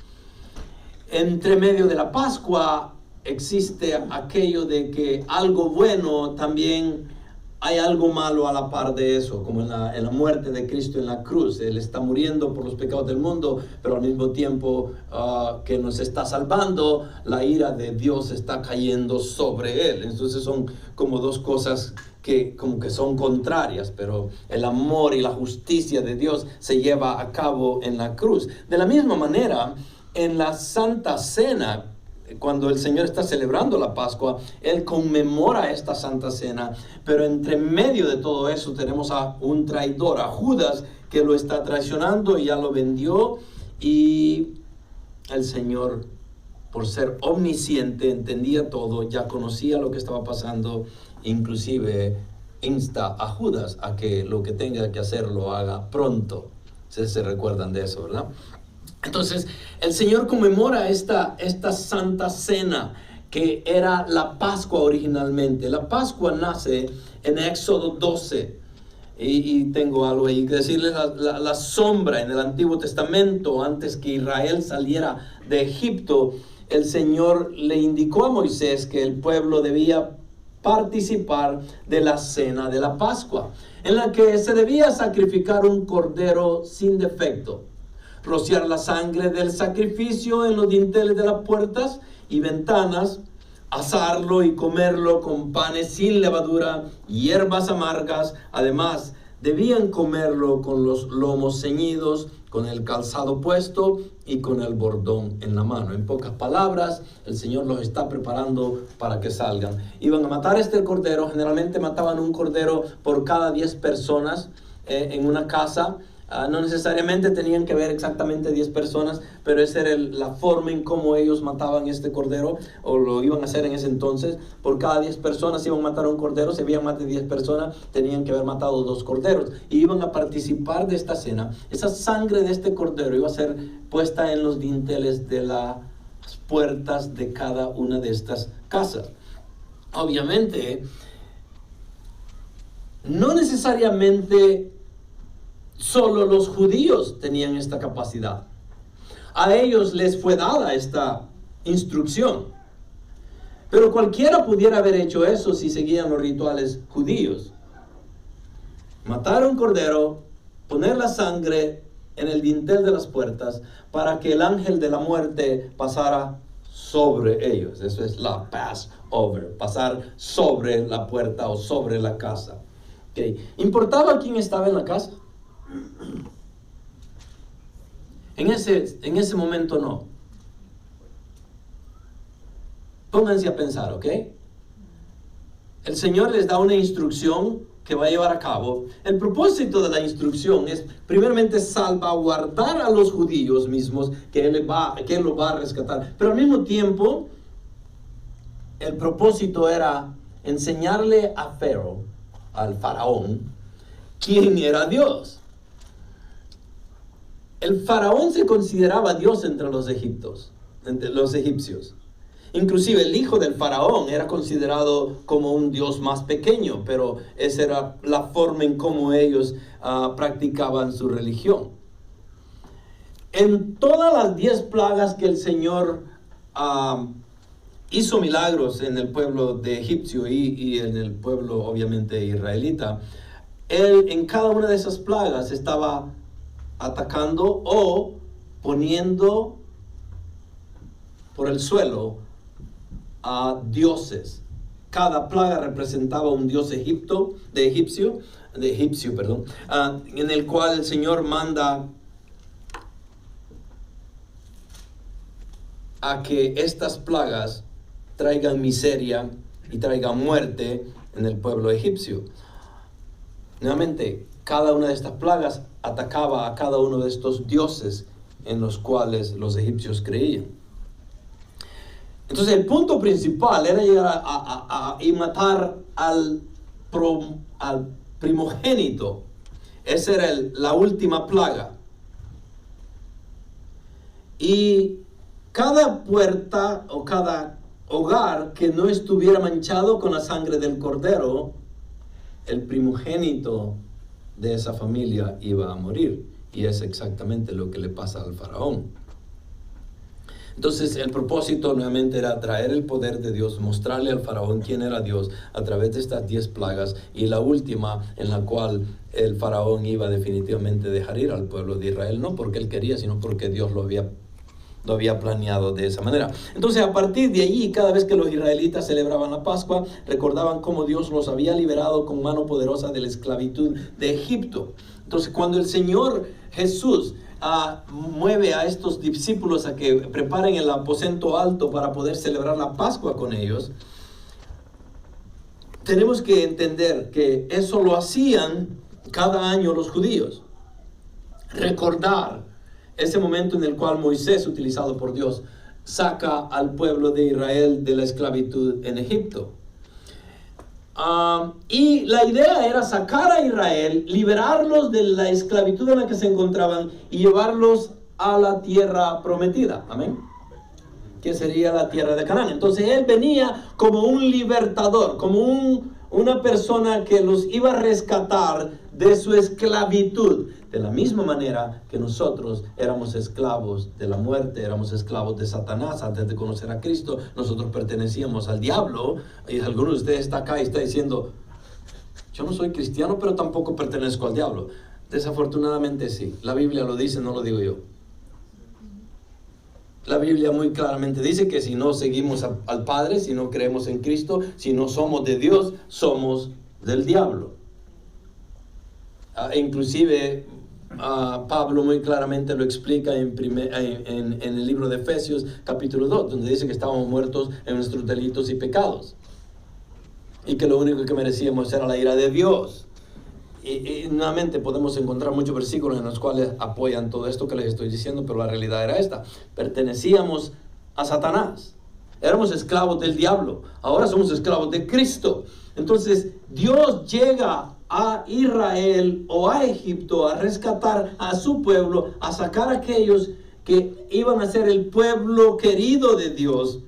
Entre medio de la Pascua existe aquello de que algo bueno también hay algo malo a la par de eso, como en la muerte de Cristo en la cruz. Él está muriendo por los pecados del mundo, pero al mismo tiempo que nos está salvando, la ira de Dios está cayendo sobre Él. Entonces son como dos cosas que como que son contrarias, pero el amor y la justicia de Dios se lleva a cabo en la cruz. De la misma manera, en la Santa Cena, cuando el Señor está celebrando la Pascua, Él conmemora esta Santa Cena, pero entre medio de todo eso tenemos a un traidor, a Judas, que lo está traicionando y ya lo vendió, y el Señor, por ser omnisciente, entendía todo, ya conocía lo que estaba pasando, inclusive insta a Judas a que lo que tenga que hacer lo haga pronto. Ustedes se recuerdan de eso, ¿verdad? Entonces, el Señor conmemora esta Santa Cena, que era la Pascua originalmente. La Pascua nace en Éxodo 12. Y tengo algo ahí que decirles. La sombra en el Antiguo Testamento, antes que Israel saliera de Egipto, el Señor le indicó a Moisés que el pueblo debía participar de la cena de la Pascua, en la que se debía sacrificar un cordero sin defecto, rociar la sangre del sacrificio en los dinteles de las puertas y ventanas, asarlo y comerlo con panes sin levadura y hierbas amargas. Además, debían comerlo con los lomos ceñidos, con el calzado puesto y con el bordón en la mano. En pocas palabras, el Señor los está preparando para que salgan. Iban a matar este cordero. Generalmente mataban un cordero por cada 10 personas en una casa. No necesariamente tenían que ver exactamente 10 personas, pero esa era la forma en cómo ellos mataban este cordero, o lo iban a hacer en ese entonces. Por cada 10 personas iban a matar un cordero. Si había más de 10 personas, tenían que haber matado 2 corderos. Y iban a participar de esta cena. Esa sangre de este cordero iba a ser puesta en los dinteles de las puertas de cada una de estas casas. Obviamente, no necesariamente solo los judíos tenían esta capacidad. A ellos les fue dada esta instrucción. Pero cualquiera pudiera haber hecho eso si seguían los rituales judíos. Matar un cordero, poner la sangre en el dintel de las puertas para que el ángel de la muerte pasara sobre ellos. Eso es la Passover, pasar sobre la puerta o sobre la casa. Okay. ¿Importaba quién estaba en la casa? En ese momento no. Pónganse a pensar, ¿ok? El Señor les da una instrucción que va a llevar a cabo. El propósito de la instrucción es primeramente salvaguardar a los judíos mismos, que Él los va a rescatar. Pero al mismo tiempo, el propósito era enseñarle a al faraón, quién era Dios. El faraón se consideraba Dios entre los egipcios. Inclusive el hijo del faraón era considerado como un Dios más pequeño, pero esa era la forma en cómo ellos practicaban su religión. En todas las 10 plagas que el Señor hizo milagros en el pueblo de egipcio y en el pueblo obviamente israelita, Él en cada una de esas plagas estaba atacando o poniendo por el suelo a dioses. Cada plaga representaba un dios egipcio, en el cual el Señor manda a que estas plagas traigan miseria y traigan muerte en el pueblo egipcio. Nuevamente, cada una de estas plagas atacaba a cada uno de estos dioses en los cuales los egipcios creían. Entonces el punto principal era llegar y matar al primogénito. Esa era la última plaga. Y cada puerta o cada hogar que no estuviera manchado con la sangre del cordero, el primogénito de esa familia iba a morir. Y es exactamente lo que le pasa al faraón. Entonces el propósito nuevamente era traer el poder de Dios, mostrarle al faraón quién era Dios a través de estas 10 plagas, y la última en la cual el faraón iba definitivamente a dejar ir al pueblo de Israel, no porque él quería, sino porque Dios lo había planeado de esa manera. Entonces a partir de allí, cada vez que los israelitas celebraban la Pascua, recordaban cómo Dios los había liberado con mano poderosa de la esclavitud de Egipto. Entonces cuando el Señor Jesús mueve a estos discípulos a que preparen el aposento alto para poder celebrar la Pascua con ellos, tenemos que entender que eso lo hacían cada año los judíos. Recordar ese momento en el cual Moisés, utilizado por Dios, saca al pueblo de Israel de la esclavitud en Egipto. Y la idea era sacar a Israel, liberarlos de la esclavitud en la que se encontraban y llevarlos a la tierra prometida. Amén. Que sería la tierra de Canaán. Entonces él venía como un libertador, como una persona que los iba a rescatar de su esclavitud. De la misma manera que nosotros éramos esclavos de la muerte, éramos esclavos de Satanás antes de conocer a Cristo. Nosotros pertenecíamos al diablo. Y alguno de ustedes está acá y está diciendo: yo no soy cristiano, pero tampoco pertenezco al diablo. Desafortunadamente sí. La Biblia lo dice, no lo digo yo. La Biblia muy claramente dice que si no seguimos al Padre, si no creemos en Cristo, si no somos de Dios, somos del diablo. Inclusive Pablo muy claramente lo explica en el libro de Efesios capítulo 2, donde dice que estábamos muertos en nuestros delitos y pecados y que lo único que merecíamos era la ira de Dios. y nuevamente podemos encontrar muchos versículos en los cuales apoyan todo esto que les estoy diciendo, pero la realidad era esta. Pertenecíamos a Satanás. Éramos esclavos del diablo. Ahora somos esclavos de Cristo. Entonces Dios llega a Israel o a Egipto a rescatar a su pueblo, a sacar a aquellos que iban a ser el pueblo querido de Dios.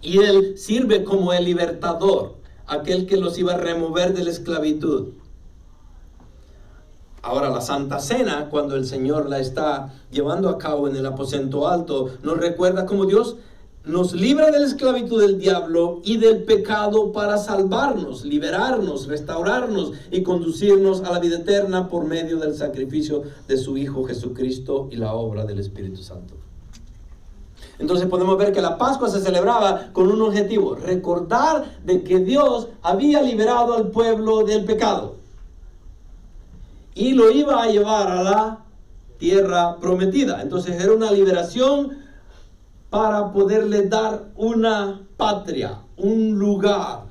Y Él sirve como el libertador, aquel que los iba a remover de la esclavitud. Ahora la Santa Cena, cuando el Señor la está llevando a cabo en el aposento alto, nos recuerda cómo Dios nos libra de la esclavitud del diablo y del pecado para salvarnos, liberarnos, restaurarnos y conducirnos a la vida eterna por medio del sacrificio de su Hijo Jesucristo y la obra del Espíritu Santo. Entonces podemos ver que la Pascua se celebraba con un objetivo: recordar de que Dios había liberado al pueblo del pecado y lo iba a llevar a la tierra prometida. Entonces era una liberación para poderle dar una patria, un lugar.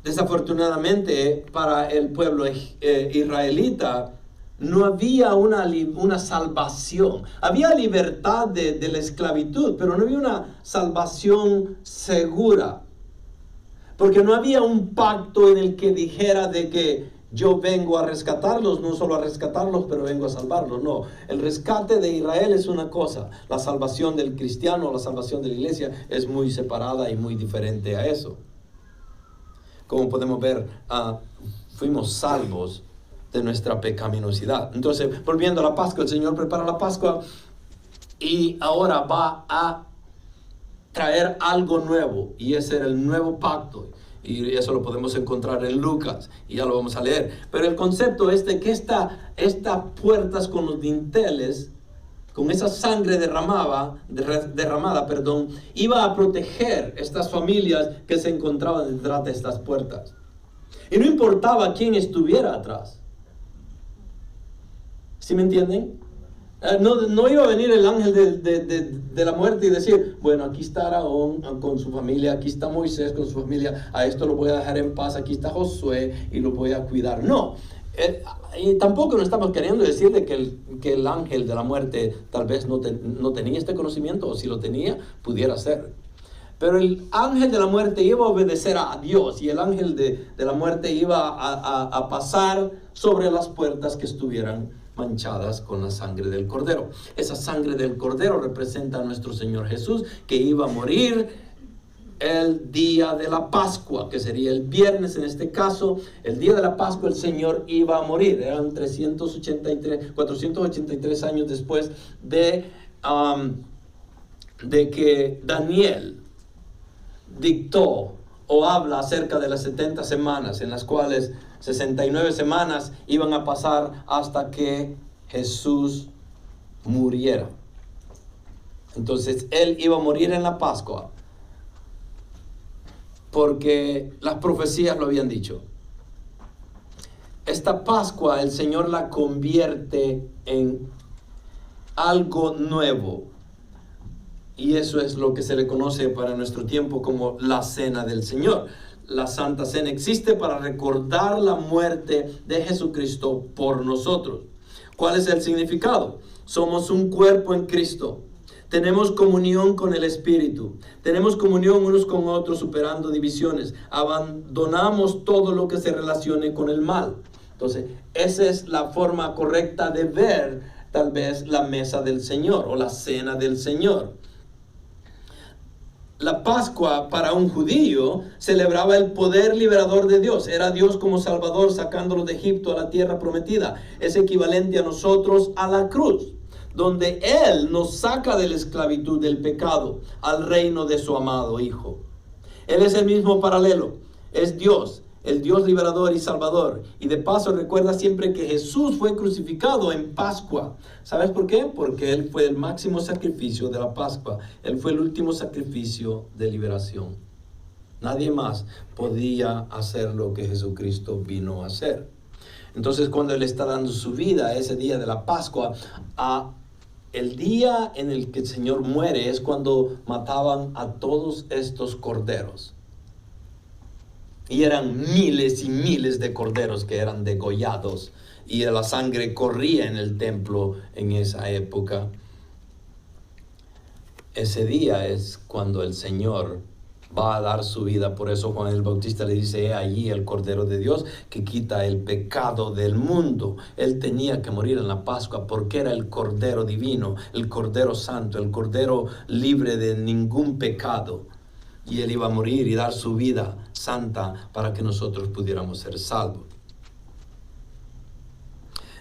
Desafortunadamente para el pueblo israelita no había una salvación. Había libertad de la esclavitud, pero no había una salvación segura. Porque no había un pacto en el que dijera de que yo vengo a rescatarlos, no solo a rescatarlos, pero vengo a salvarlos. No, el rescate de Israel es una cosa. La salvación del cristiano, la salvación de la iglesia es muy separada y muy diferente a eso. Como podemos ver, fuimos salvos de nuestra pecaminosidad. Entonces, volviendo a la Pascua, el Señor prepara la Pascua y ahora va a traer algo nuevo, y ese era el nuevo pacto. Y eso lo podemos encontrar en Lucas, y ya lo vamos a leer. Pero el concepto es de que estas puertas con los dinteles, con esa sangre derramada, iba a proteger estas familias que se encontraban detrás de estas puertas. Y no importaba quién estuviera atrás. ¿Sí me entienden? No iba a venir el ángel de la muerte y decir, bueno, aquí está Aarón con su familia, aquí está Moisés con su familia, a esto lo voy a dejar en paz, aquí está Josué y lo voy a cuidar. No, y tampoco no estamos queriendo decirle que el ángel de la muerte tal vez no tenía este conocimiento, o si lo tenía, pudiera ser. Pero el ángel de la muerte iba a obedecer a Dios, y el ángel de la muerte iba a pasar sobre las puertas que estuvieran manchadas con la sangre del Cordero. Esa sangre del Cordero representa a nuestro Señor Jesús, que iba a morir el día de la Pascua, que sería el viernes en este caso. El día de la Pascua el Señor iba a morir. Eran 483 años después de que Daniel dictó o habla acerca de las 70 semanas, en las cuales 69 semanas iban a pasar hasta que Jesús muriera. Entonces Él iba a morir en la Pascua, porque las profecías lo habían dicho. Esta Pascua el Señor la convierte en algo nuevo. Y eso es lo que se le conoce para nuestro tiempo como la Cena del Señor. La Santa Cena existe para recordar la muerte de Jesucristo por nosotros. ¿Cuál es el significado? Somos un cuerpo en Cristo. Tenemos comunión con el Espíritu. Tenemos comunión unos con otros, superando divisiones. Abandonamos todo lo que se relacione con el mal. Entonces, esa es la forma correcta de ver tal vez la mesa del Señor o la cena del Señor. La Pascua para un judío celebraba el poder liberador de Dios. Era Dios como Salvador sacándolo de Egipto a la tierra prometida. Es equivalente a nosotros a la cruz, donde Él nos saca de la esclavitud del pecado al reino de su amado Hijo. Él es el mismo paralelo. Es Dios, el Dios liberador y salvador. Y de paso recuerda siempre que Jesús fue crucificado en Pascua. ¿Sabes por qué? Porque Él fue el máximo sacrificio de la Pascua. Él fue el último sacrificio de liberación. Nadie más podía hacer lo que Jesucristo vino a hacer. Entonces, cuando Él está dando su vida ese día de la Pascua, el día en el que el Señor muere es cuando mataban a todos estos corderos. Y eran miles y miles de corderos que eran degollados. Y la sangre corría en el templo en esa época. Ese día es cuando el Señor va a dar su vida. Por eso Juan el Bautista le dice: he allí el Cordero de Dios que quita el pecado del mundo. Él tenía que morir en la Pascua porque era el Cordero divino, el Cordero santo, el Cordero libre de ningún pecado. Y Él iba a morir y dar su vida santa para que nosotros pudiéramos ser salvos.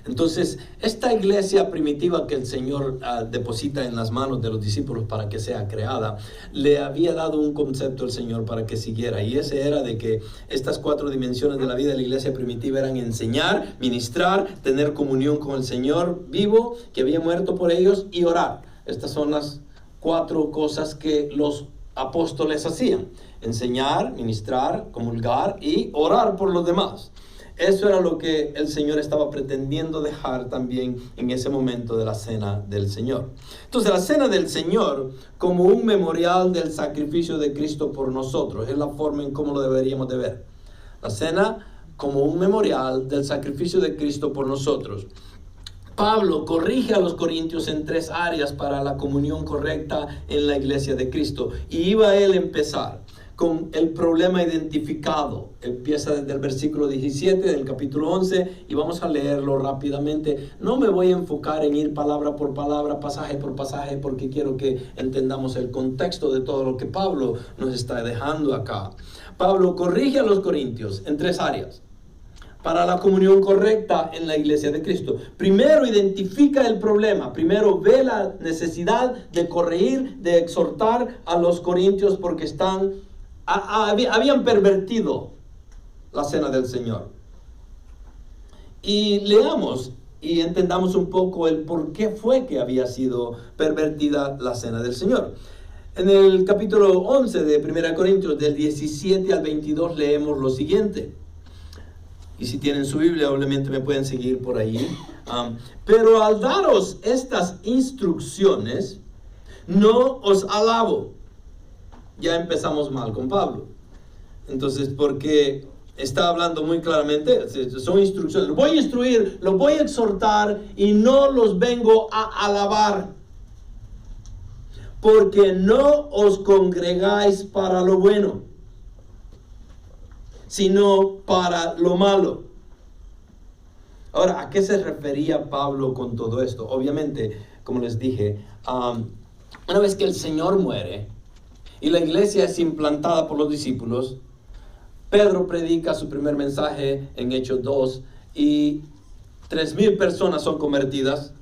Entonces, esta iglesia primitiva que el Señor deposita en las manos de los discípulos para que sea creada, le había dado un concepto al Señor para que siguiera. Y ese era de que estas 4 dimensiones de la vida de la iglesia primitiva eran enseñar, ministrar, tener comunión con el Señor vivo, que había muerto por ellos, y orar. Estas son las 4 cosas que los apóstoles hacían: enseñar, ministrar, comulgar y orar por los demás. Eso era lo que el Señor estaba pretendiendo dejar también en ese momento de la cena del Señor. Entonces, la cena del Señor, como un memorial del sacrificio de Cristo por nosotros, es la forma en cómo lo deberíamos de ver. La cena como un memorial del sacrificio de Cristo por nosotros. Pablo corrige a los corintios en 3 áreas para la comunión correcta en la iglesia de Cristo. Y iba él a empezar con el problema identificado. Empieza desde el versículo 17 del capítulo 11 y vamos a leerlo rápidamente. No me voy a enfocar en ir palabra por palabra, pasaje por pasaje, porque quiero que entendamos el contexto de todo lo que Pablo nos está dejando acá. Pablo corrige a los corintios en 3 áreas para la comunión correcta en la iglesia de Cristo. Primero identifica el problema, primero ve la necesidad de corregir, de exhortar a los corintios porque habían pervertido la cena del Señor. Y leamos y entendamos un poco el por qué fue que había sido pervertida la cena del Señor. En el capítulo 11 de 1 Corintios, del 17 al 22, leemos lo siguiente. Y si tienen su Biblia, obviamente me pueden seguir por ahí. Pero al daros estas instrucciones, no os alabo. Ya empezamos mal con Pablo. Entonces, porque está hablando muy claramente, son instrucciones. Los voy a instruir, los voy a exhortar y no los vengo a alabar. Porque no os congregáis para lo bueno, sino para lo malo. Ahora, ¿a qué se refería Pablo con todo esto? Obviamente, como les dije, una vez que el Señor muere y la iglesia es implantada por los discípulos, Pedro predica su primer mensaje en Hechos 2 y 3,000 personas son convertidas.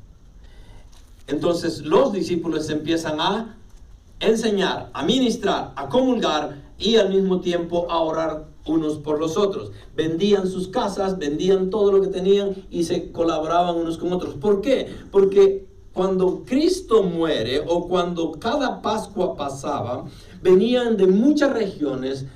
Entonces los discípulos empiezan a enseñar, a ministrar, a comulgar y al mismo tiempo a orar unos por los otros. Vendían sus casas, vendían todo lo que tenían y se colaboraban unos con otros. ¿Por qué? Porque cuando Cristo muere o cuando cada Pascua pasaba, venían de muchas regiones,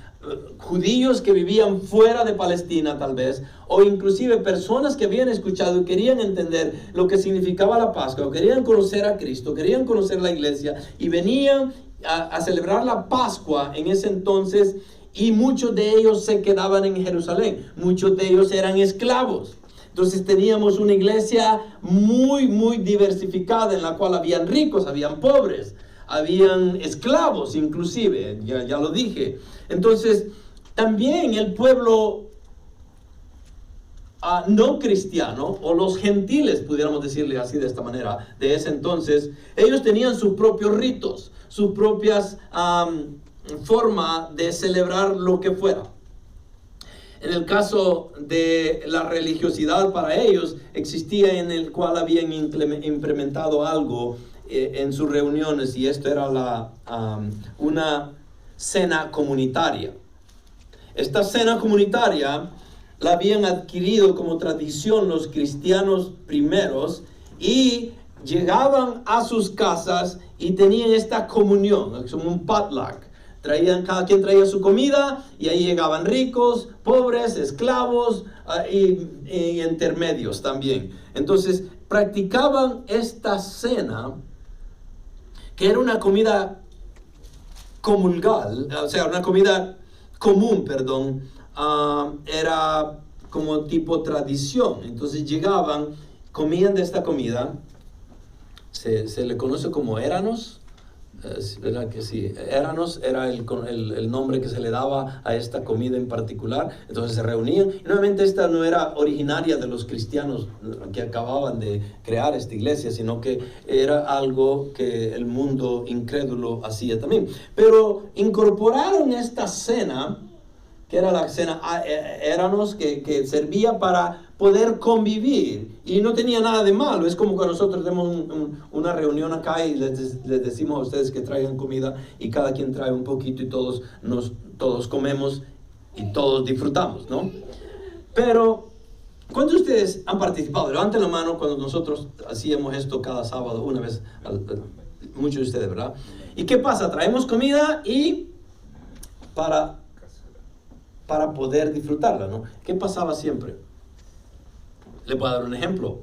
judíos que vivían fuera de Palestina tal vez, o inclusive personas que habían escuchado y querían entender lo que significaba la Pascua, o querían conocer a Cristo, querían conocer la iglesia, y venían a celebrar la Pascua en ese entonces, y muchos de ellos se quedaban en Jerusalén, muchos de ellos eran esclavos. Entonces teníamos una iglesia muy, muy diversificada, en la cual habían ricos, habían pobres, habían esclavos inclusive, ya lo dije. Entonces, también el pueblo no cristiano, o los gentiles, pudiéramos decirle así de esta manera, de ese entonces, ellos tenían sus propios ritos, sus propias forma de celebrar lo que fuera. En el caso de la religiosidad para ellos, existía en el cual habían implementado algo en sus reuniones, y esto era una cena comunitaria. Esta cena comunitaria la habían adquirido como tradición los cristianos primeros, y llegaban a sus casas y tenían esta comunión, como un potluck. Cada quien traía su comida, y ahí llegaban ricos, pobres, esclavos y intermedios también. Entonces practicaban esta cena, que era una comida comulgal, o sea, una comida común, era como tipo tradición. Entonces llegaban, comían de esta comida, se le conoce como éranos. ¿Verdad que sí? Éranos era el nombre que se le daba a esta comida en particular. Entonces se reunían. Y nuevamente esta no era originaria de los cristianos que acababan de crear esta iglesia, sino que era algo que el mundo incrédulo hacía también. Pero incorporaron esta cena, que era la cena éranos, que servía para poder convivir, y no tenía nada de malo. Es como cuando nosotros tenemos una reunión acá y les decimos a ustedes que traigan comida, y cada quien trae un poquito y todos comemos y todos disfrutamos, ¿no? Pero ¿cuántos de ustedes han participado? Levanten la mano cuando nosotros hacíamos esto cada sábado, una vez, muchos de ustedes, ¿verdad? ¿Y qué pasa? Traemos comida y para poder disfrutarla, ¿no? ¿Qué pasaba siempre? Le voy a dar un ejemplo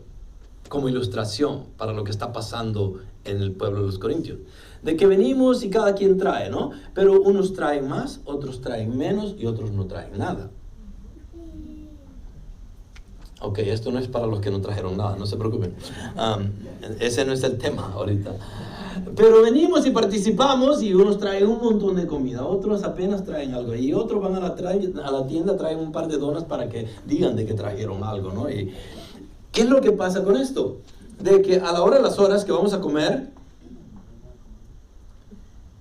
como ilustración para lo que está pasando en el pueblo de los Corintios. De que venimos y cada quien trae, ¿no? Pero unos traen más, otros traen menos y otros no traen nada. Ok, esto no es para los que no trajeron nada, no se preocupen. Ese no es el tema ahorita. Pero venimos y participamos, y unos traen un montón de comida, otros apenas traen algo, y otros van a la tienda, traen un par de donas para que digan de que trajeron algo, ¿no? Y ¿qué es lo que pasa con esto? De que a la hora de las horas que vamos a comer,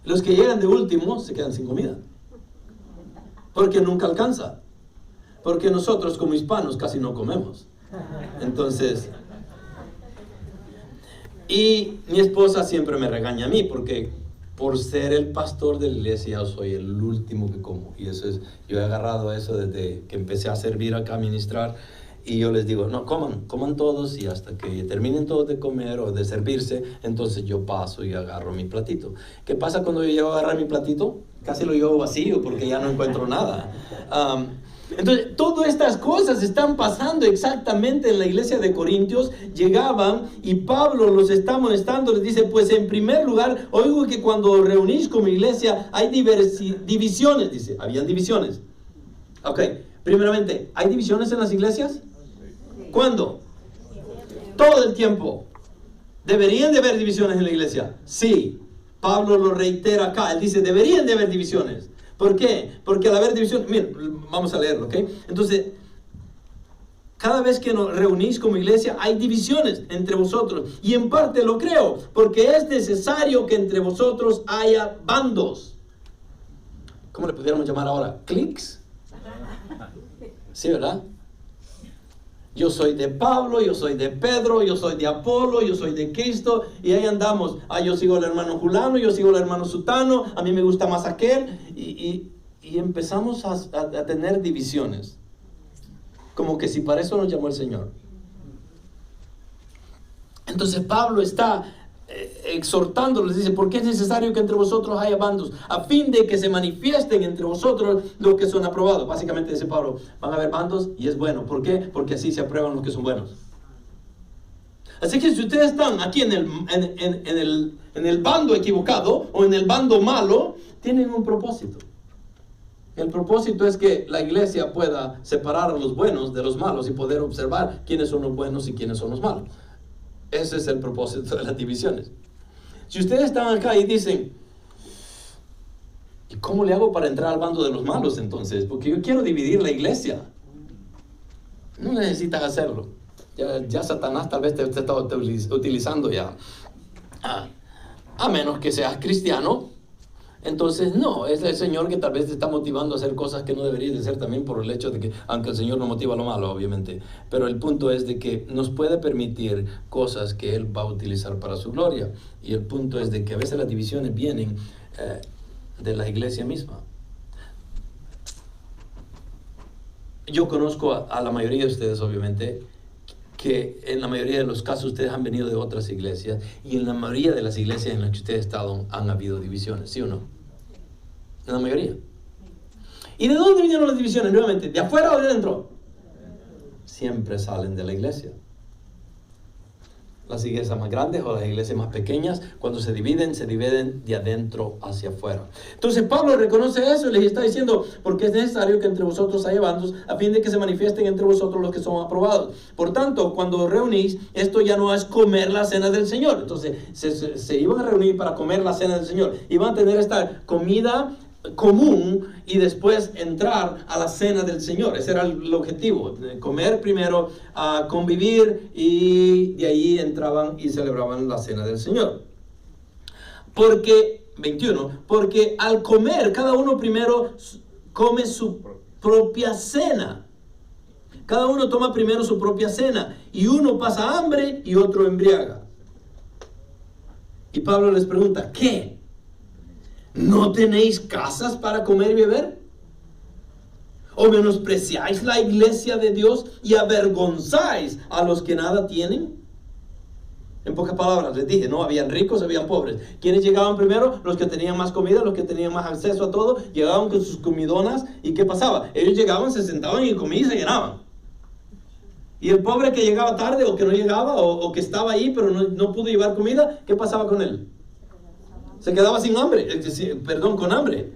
los que llegan de último se quedan sin comida, porque nunca alcanza, porque nosotros como hispanos casi no comemos. Entonces, y mi esposa siempre me regaña a mí, porque por ser el pastor de la iglesia yo soy el último que como. Y eso es, yo he agarrado eso desde que empecé a servir acá, a ministrar. Y yo les digo, no, coman todos, y hasta que terminen todos de comer o de servirse, entonces yo paso y agarro mi platito. ¿Qué pasa cuando yo llego a agarrar mi platito? Casi lo llevo vacío porque ya no encuentro nada. Entonces, todas estas cosas están pasando exactamente en la iglesia de Corintios. Llegaban y Pablo los está amonestando, les dice, pues en primer lugar, oigo que cuando reunís como iglesia hay divisiones, dice, habían divisiones. Ok, primeramente, ¿hay divisiones en las iglesias? ¿Cuándo? Todo el tiempo. ¿Deberían de haber divisiones en la iglesia? Sí. Pablo lo reitera acá, él dice, deberían de haber divisiones. ¿Por qué? Porque al haber división, miren, vamos a leerlo, ¿ok? Entonces, cada vez que nos reunís como iglesia hay divisiones entre vosotros, y en parte lo creo, porque es necesario que entre vosotros haya bandos. ¿Cómo le pudiéramos llamar ahora? ¿Clics? Sí, ¿verdad? Yo soy de Pablo, yo soy de Pedro, yo soy de Apolo, yo soy de Cristo, y ahí andamos. Yo sigo al hermano Julano, yo sigo al hermano Sutano, a mí me gusta más aquel, y empezamos a tener divisiones. Como que si para eso nos llamó el Señor. Entonces Pablo está exhortándoles, dice, porque es necesario que entre vosotros haya bandos, a fin de que se manifiesten entre vosotros los que son aprobados. Básicamente dice Pablo, van a haber bandos, y es bueno. ¿Por qué? Porque así se aprueban los que son buenos. Así que si ustedes están aquí en el bando equivocado o en el bando malo, tienen un propósito. El propósito es que la iglesia pueda separar a los buenos de los malos y poder observar quiénes son los buenos y quiénes son los malos. Ese es el propósito de las divisiones. Si ustedes están acá y dicen, ¿y cómo le hago para entrar al bando de los malos entonces? Porque yo quiero dividir la iglesia. No necesitas hacerlo. Ya Satanás tal vez te está utilizando ya. A menos que seas cristiano. Entonces no, es el Señor que tal vez te está motivando a hacer cosas que no deberías de hacer, también por el hecho de que, aunque el Señor no motiva lo malo, obviamente, pero el punto es de que nos puede permitir cosas que Él va a utilizar para su gloria. Y el punto es de que a veces las divisiones vienen de la iglesia misma. Yo conozco a la mayoría de ustedes, obviamente, que en la mayoría de los casos ustedes han venido de otras iglesias, y en la mayoría de las iglesias en las que ustedes han estado han habido divisiones, ¿sí o no? En la mayoría. ¿Y de dónde vinieron las divisiones nuevamente? ¿De afuera o de dentro? Siempre salen de la iglesia. Las iglesias más grandes o las iglesias más pequeñas, cuando se dividen de adentro hacia afuera. Entonces Pablo reconoce eso y les está diciendo, porque es necesario que entre vosotros haya bandos, a fin de que se manifiesten entre vosotros los que son aprobados. Por tanto, cuando os reunís, esto ya no es comer la cena del Señor. Entonces se iban a reunir para comer la cena del Señor. Iban a tener esta comida común y después entrar a la cena del Señor. Ese era el objetivo, comer primero, convivir, y de ahí entraban y celebraban la cena del Señor. Porque 21, porque al comer cada uno primero come su propia cena. Cada uno toma primero su propia cena, y uno pasa hambre y otro embriaga. Y Pablo les pregunta, ¿qué? ¿No tenéis casas para comer y beber? ¿O menospreciáis la iglesia de Dios y avergonzáis a los que nada tienen? En pocas palabras les dije, no, habían ricos, habían pobres. ¿Quiénes llegaban primero? Los que tenían más comida, los que tenían más acceso a todo, llegaban con sus comidonas. ¿Y qué pasaba? Ellos llegaban, se sentaban y comían y se llenaban. Y el pobre que llegaba tarde, o que no llegaba, o que estaba ahí pero no pudo llevar comida, ¿qué pasaba con él? Se quedaba sin hambre, con hambre.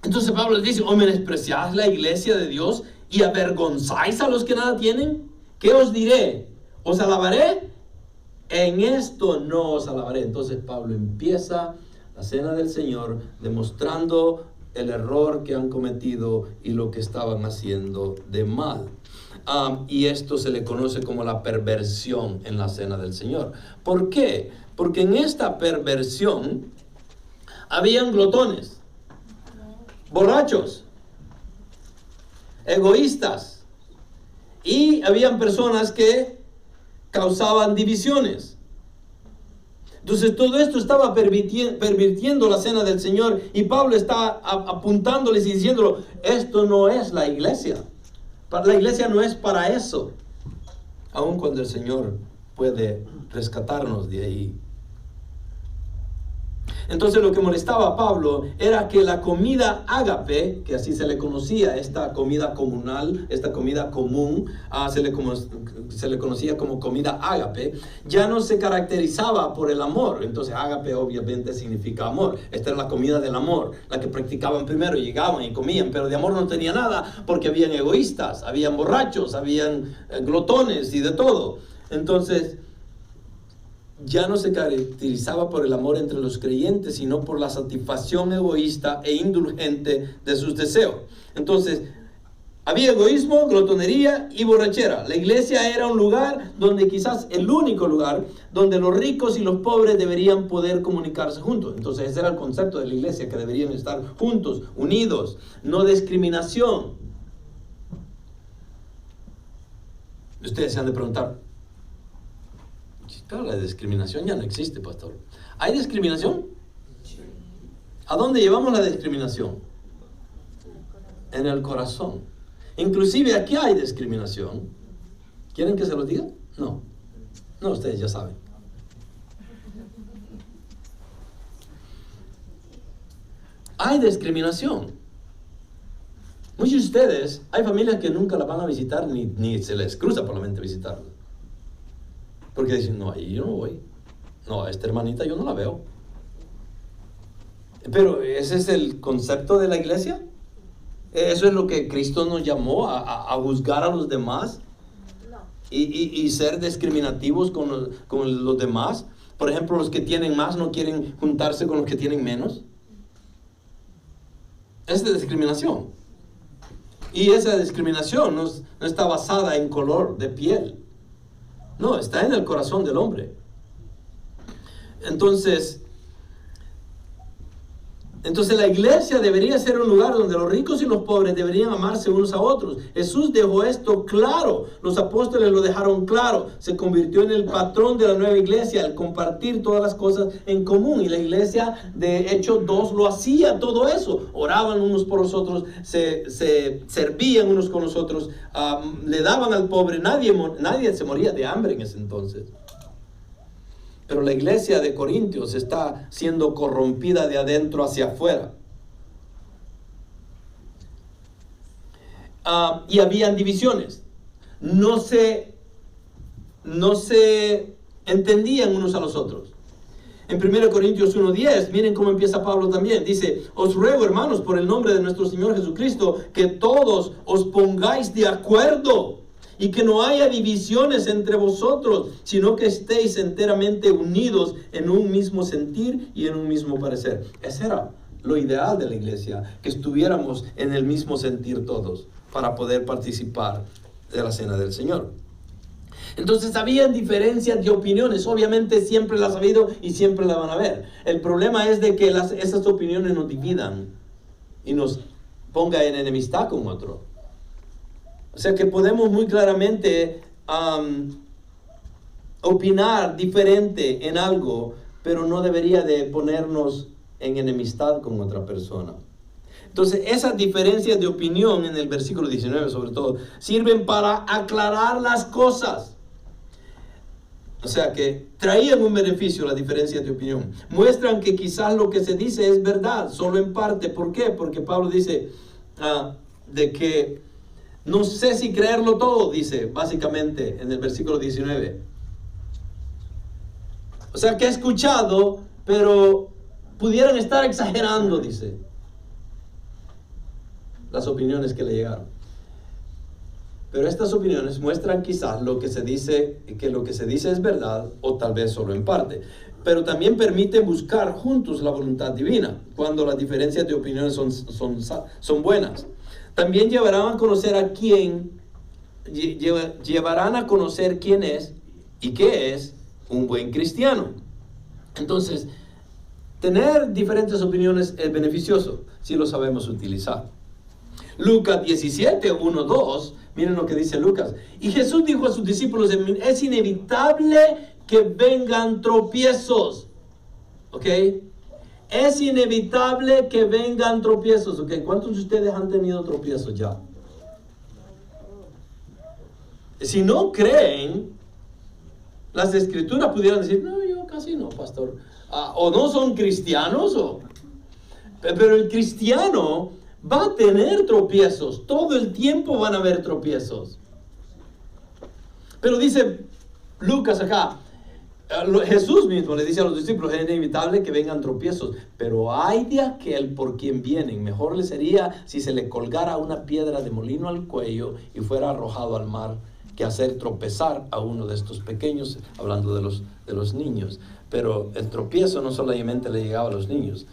Entonces Pablo les dice, ¿o menospreciáis la iglesia de Dios y avergonzáis a los que nada tienen? ¿Qué os diré? ¿Os alabaré? En esto no os alabaré. Entonces Pablo empieza la cena del Señor demostrando el error que han cometido y lo que estaban haciendo de mal. Y esto se le conoce como la perversión en la cena del Señor. ¿Por qué? Porque en esta perversión habían glotones, borrachos, egoístas, y habían personas que causaban divisiones. Entonces todo esto estaba pervirtiendo la cena del Señor, y Pablo está apuntándoles y diciéndolo, esto no es la iglesia. La iglesia no es para eso, aun cuando el Señor puede rescatarnos de ahí. Entonces lo que molestaba a Pablo era que la comida ágape, que así se le conocía, esta comida comunal, esta comida común, se le conocía como comida ágape, ya no se caracterizaba por el amor. Entonces ágape obviamente significa amor. Esta era la comida del amor, la que practicaban primero, llegaban y comían, pero de amor no tenía nada, porque habían egoístas, habían borrachos, habían glotones y de todo. Entonces ya no se caracterizaba por el amor entre los creyentes, sino por la satisfacción egoísta e indulgente de sus deseos. Entonces, había egoísmo, glotonería y borrachera. La iglesia era un lugar donde, quizás el único lugar, donde los ricos y los pobres deberían poder comunicarse juntos. Entonces, ese era el concepto de la iglesia, que deberían estar juntos, unidos, no discriminación. Ustedes se han de preguntar, claro, la discriminación ya no existe, pastor. ¿Hay discriminación? ¿A dónde llevamos la discriminación? En el corazón. Inclusive aquí hay discriminación. ¿Quieren que se lo diga? No. No, ustedes ya saben. Hay discriminación. Muchos de ustedes, hay familias que nunca la van a visitar, ni se les cruza por la mente visitarla. Porque dicen, no, ahí yo no voy. No, a esta hermanita yo no la veo. Pero ese es el concepto de la iglesia. Eso es lo que Cristo nos llamó, a juzgar a los demás y ser discriminativos con los demás. Por ejemplo, los que tienen más no quieren juntarse con los que tienen menos. Es de discriminación. Y esa discriminación no está basada en color de piel. No, está en el corazón del hombre. Entonces la iglesia debería ser un lugar donde los ricos y los pobres deberían amarse unos a otros. Jesús dejó esto claro. Los apóstoles lo dejaron claro. Se convirtió en el patrón de la nueva iglesia al compartir todas las cosas en común. Y la iglesia, de hecho, 2 lo hacía todo eso. Oraban unos por los otros, se servían unos con los otros, le daban al pobre. Nadie se moría de hambre en ese entonces. Pero la iglesia de Corintios está siendo corrompida de adentro hacia afuera. Y habían divisiones. No se no se entendían unos a los otros. En 1 Corintios 1:10, miren cómo empieza Pablo también. Dice, os ruego, hermanos, por el nombre de nuestro Señor Jesucristo, que todos os pongáis de acuerdo y que no haya divisiones entre vosotros, sino que estéis enteramente unidos en un mismo sentir y en un mismo parecer. Ese era lo ideal de la iglesia, que estuviéramos en el mismo sentir todos para poder participar de la cena del Señor. Entonces había diferencias de opiniones, obviamente siempre las ha habido y siempre las van a ver. El problema es de que esas opiniones nos dividan y nos ponga en enemistad con otro. O sea que podemos muy claramente opinar diferente en algo, pero no debería de ponernos en enemistad con otra persona. Entonces esas diferencias de opinión en el versículo 19 sobre todo, sirven para aclarar las cosas. O sea que traían un beneficio las diferencias de opinión. Muestran que quizás lo que se dice es verdad, solo en parte. ¿Por qué? Porque Pablo dice de que no sé si creerlo todo, dice básicamente en el versículo 19. O sea que he escuchado, pero pudieran estar exagerando, dice, las opiniones que le llegaron. Pero estas opiniones muestran quizás lo que se dice, que lo que se dice es verdad, o tal vez solo en parte. Pero también permite buscar juntos la voluntad divina, cuando las diferencias de opiniones son buenas. También llevarán a conocer quién es y qué es un buen cristiano. Entonces, tener diferentes opiniones es beneficioso si lo sabemos utilizar. Lucas 17, 1, 2, miren lo que dice Lucas. Y Jesús dijo a sus discípulos, es inevitable que vengan tropiezos. ¿Ok? Es inevitable que vengan tropiezos. ¿Ok? ¿Cuántos de ustedes han tenido tropiezos ya? Si no creen, las escrituras pudieran decir, no, yo casi no, pastor. O no son cristianos, pero el cristiano va a tener tropiezos. Todo el tiempo van a haber tropiezos. Pero dice Lucas acá, Jesús mismo le dice a los discípulos, es inevitable que vengan tropiezos, pero ay de aquel por quien vienen. Mejor le sería si se le colgara una piedra de molino al cuello y fuera arrojado al mar, que hacer tropezar a uno de estos pequeños, hablando de los niños. Pero el tropiezo no solamente le llegaba a los niños,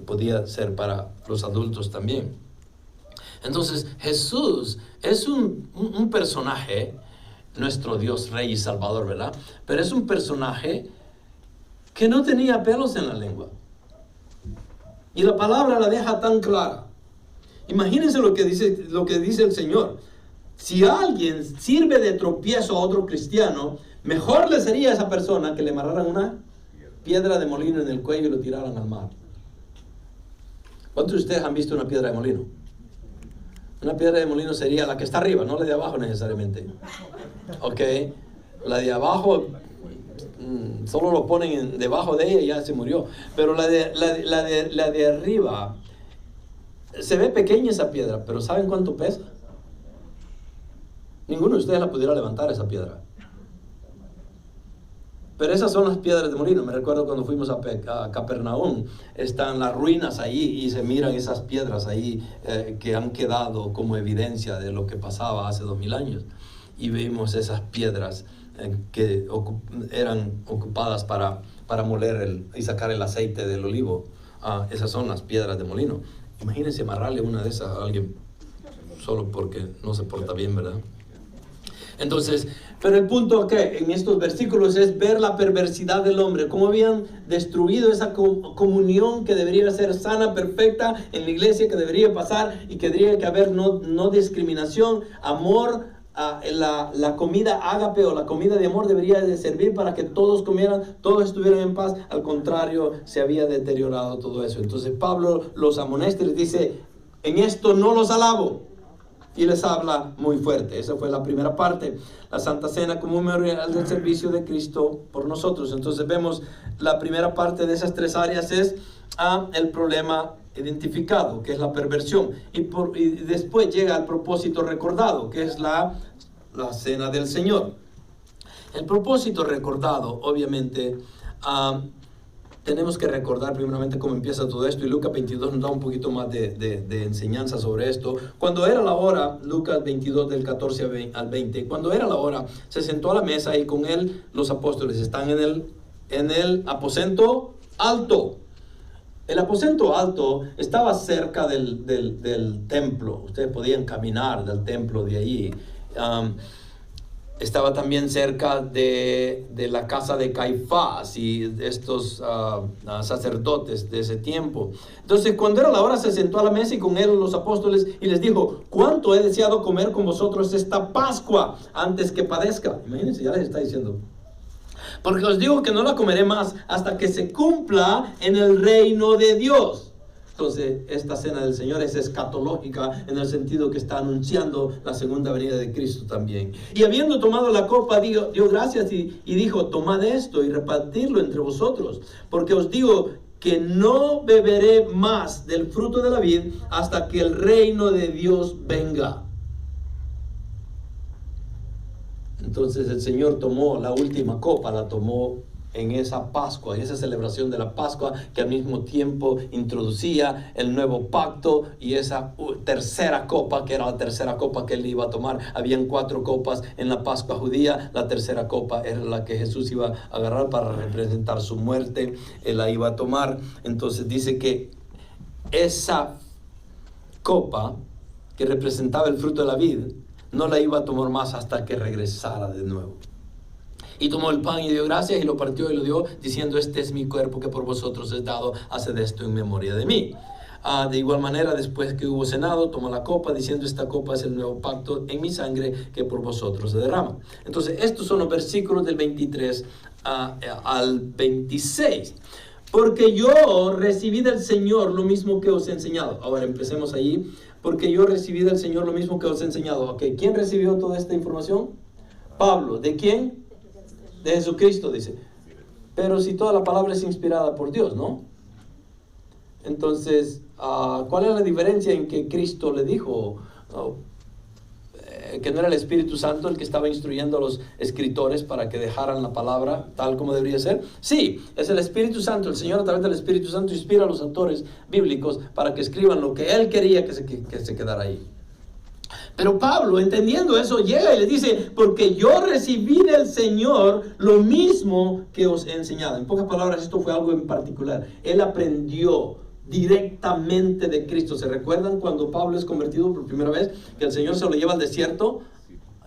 podía ser para los adultos también. Entonces Jesús es un personaje, nuestro Dios, Rey y Salvador, ¿verdad? Pero es un personaje que no tenía pelos en la lengua. Y la palabra la deja tan clara. Imagínense lo que dice el Señor. Si alguien sirve de tropiezo a otro cristiano, mejor le sería a esa persona que le amarraran una piedra de molino en el cuello y lo tiraran al mar. ¿Cuántos de ustedes han visto una piedra de molino? Una piedra de molino sería la que está arriba, no la de abajo necesariamente. Ok, la de abajo solo lo ponen debajo de ella y ya se murió. Pero la de arriba, se ve pequeña esa piedra, pero ¿saben cuánto pesa? Ninguno de ustedes la pudiera levantar, esa piedra. Pero esas son las piedras de molino. Me recuerdo cuando fuimos a Capernaum, están las ruinas ahí y se miran esas piedras ahí que han quedado como evidencia de lo que pasaba hace 2000 años. Y vimos esas piedras que eran ocupadas para moler y sacar el aceite del olivo. Esas son las piedras de molino. Imagínense amarrarle una de esas a alguien solo porque no se porta bien, ¿verdad? Entonces, pero el punto que en estos versículos es ver la perversidad del hombre, cómo habían destruido esa comunión que debería ser sana, perfecta en la iglesia, que debería pasar y que debería que haber no discriminación, amor. La comida ágape o la comida de amor debería de servir para que todos comieran, todos estuvieran en paz. Al contrario, se había deteriorado todo eso. Entonces Pablo los amonesta y les dice, en esto no los alabo. Y les habla muy fuerte. Esa fue la primera parte. La Santa Cena como un memorial del servicio de Cristo por nosotros. Entonces vemos la primera parte de esas tres áreas es el problema identificado, que es la perversión. Y después llega al propósito recordado, que es la cena del Señor. El propósito recordado, obviamente, tenemos que recordar primeramente cómo empieza todo esto, y Lucas 22 nos da un poquito más de enseñanza sobre esto. Cuando era la hora, Lucas 22 del 14 al 20, cuando era la hora, se sentó a la mesa y con él los apóstoles. Están en el aposento alto. El aposento alto estaba cerca del templo. Ustedes podían caminar del templo de allí. Estaba también cerca de la casa de Caifás y de estos sacerdotes de ese tiempo. Entonces, cuando era la hora, se sentó a la mesa y con él los apóstoles y les dijo: cuánto he deseado comer con vosotros esta Pascua antes que padezca. Imagínense, ya les está diciendo: porque os digo que no la comeré más hasta que se cumpla en el reino de Dios. Entonces, esta cena del Señor es escatológica en el sentido que está anunciando la segunda venida de Cristo también. Y habiendo tomado la copa, dio gracias y dijo: tomad esto y repartidlo entre vosotros, porque os digo que no beberé más del fruto de la vid hasta que el reino de Dios venga. Entonces el Señor tomó la última copa, la tomó en esa Pascua, en esa celebración de la Pascua, que al mismo tiempo introducía el nuevo pacto, y esa tercera copa, que era la tercera copa que él iba a tomar. Habían 4 copas en la Pascua judía. La tercera copa era la que Jesús iba a agarrar para representar su muerte. Él la iba a tomar. Entonces dice que esa copa que representaba el fruto de la vid, no la iba a tomar más hasta que regresara de nuevo. Y tomó el pan y dio gracias y lo partió y lo dio, diciendo: este es mi cuerpo que por vosotros es dado, haced esto en memoria de mí. De igual manera, después que hubo cenado, tomó la copa, diciendo: esta copa es el nuevo pacto en mi sangre que por vosotros se derrama. Entonces, estos son los versículos del 23 al 26. Porque yo recibí del Señor lo mismo que os he enseñado. Ahora empecemos allí. Porque yo recibí del Señor lo mismo que os he enseñado. Okay. ¿Quién recibió toda esta información? Pablo. ¿De quién? De Jesucristo, dice. Pero si toda la palabra es inspirada por Dios, ¿no? Entonces, ¿cuál es la diferencia en que Cristo le dijo que no era el Espíritu Santo el que estaba instruyendo a los escritores para que dejaran la palabra tal como debería ser? Sí, es el Espíritu Santo. El Señor, a través del Espíritu Santo, inspira a los autores bíblicos para que escriban lo que Él quería que se quedara ahí. Pero Pablo, entendiendo eso, llega y le dice: porque yo recibí del Señor lo mismo que os he enseñado. En pocas palabras, esto fue algo en particular. Él aprendió directamente de Cristo. ¿Se recuerdan cuando Pablo es convertido por primera vez? Que el Señor se lo lleva al desierto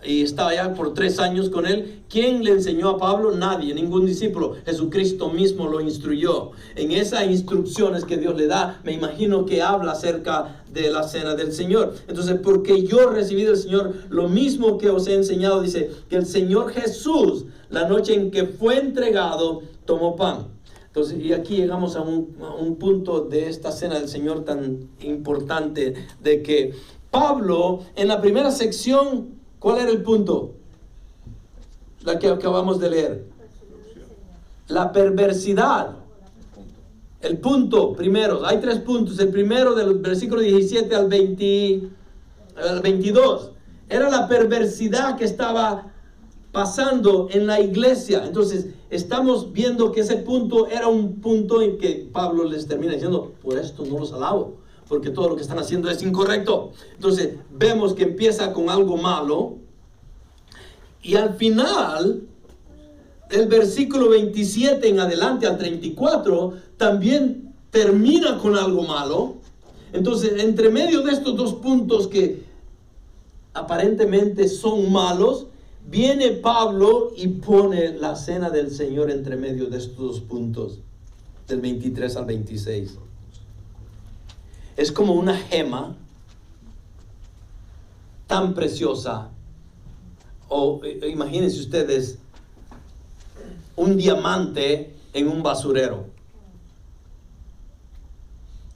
y está allá por 3 años con él. ¿Quién le enseñó a Pablo? Nadie, ningún discípulo. Jesucristo mismo lo instruyó. En esas instrucciones que Dios le da, me imagino que habla acerca de la cena del Señor. Entonces, porque yo recibí del Señor lo mismo que os he enseñado, dice que el Señor Jesús, la noche en que fue entregado, tomó pan. Entonces, y aquí llegamos a un punto de esta cena del Señor tan importante, de que Pablo, en la primera sección, ¿cuál era el punto? La que acabamos de leer. La perversidad. El punto primero, hay 3 puntos. El primero, del versículo 17 al 22, era la perversidad que estaba pasando en la iglesia. Entonces, estamos viendo que ese punto era un punto en que Pablo les termina diciendo: por esto no los alabo, porque todo lo que están haciendo es incorrecto. Entonces, vemos que empieza con algo malo, y al final, del versículo 27 en adelante al 34, también termina con algo malo. Entonces, entre medio de estos 2 puntos que aparentemente son malos, viene Pablo y pone la cena del Señor entre medio de estos 2 puntos, del 23 al 26. Es como una gema tan preciosa. O imagínense ustedes un diamante en un basurero.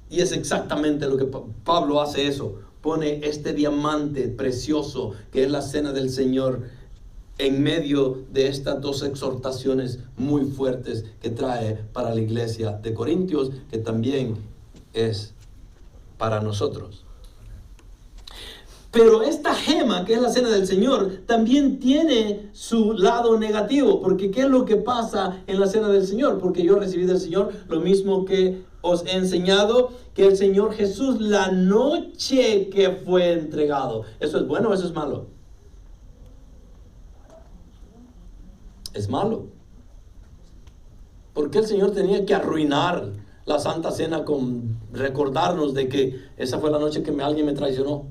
Y es exactamente lo que Pablo hace eso. Pone este diamante precioso que es la cena del Señor en medio de estas 2 exhortaciones muy fuertes que trae para la iglesia de Corintios, que también es para nosotros. Pero esta gema, que es la cena del Señor, también tiene su lado negativo. Porque ¿qué es lo que pasa en la cena del Señor? Porque yo recibí del Señor lo mismo que os he enseñado, que el Señor Jesús, la noche que fue entregado. ¿Eso es bueno o eso es malo? Es malo. ¿Por qué el Señor tenía que arruinar la Santa Cena con recordarnos de que esa fue la noche que alguien me traicionó?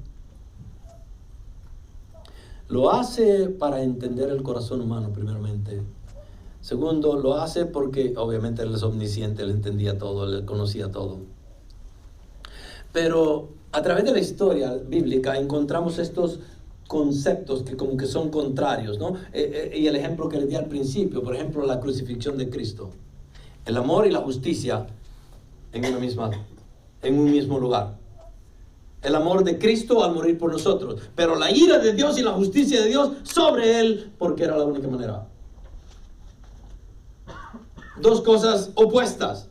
Lo hace para entender el corazón humano, primeramente. Segundo, lo hace porque obviamente Él es omnisciente, Él entendía todo, Él conocía todo. Pero a través de la historia bíblica encontramos estos conceptos que como que son contrarios, ¿no? Y el ejemplo que les di al principio, por ejemplo, la crucifixión de Cristo. El amor y la justicia en un mismo lugar. El amor de Cristo al morir por nosotros, pero la ira de Dios y la justicia de Dios sobre Él, porque era la única manera. Dos cosas opuestas,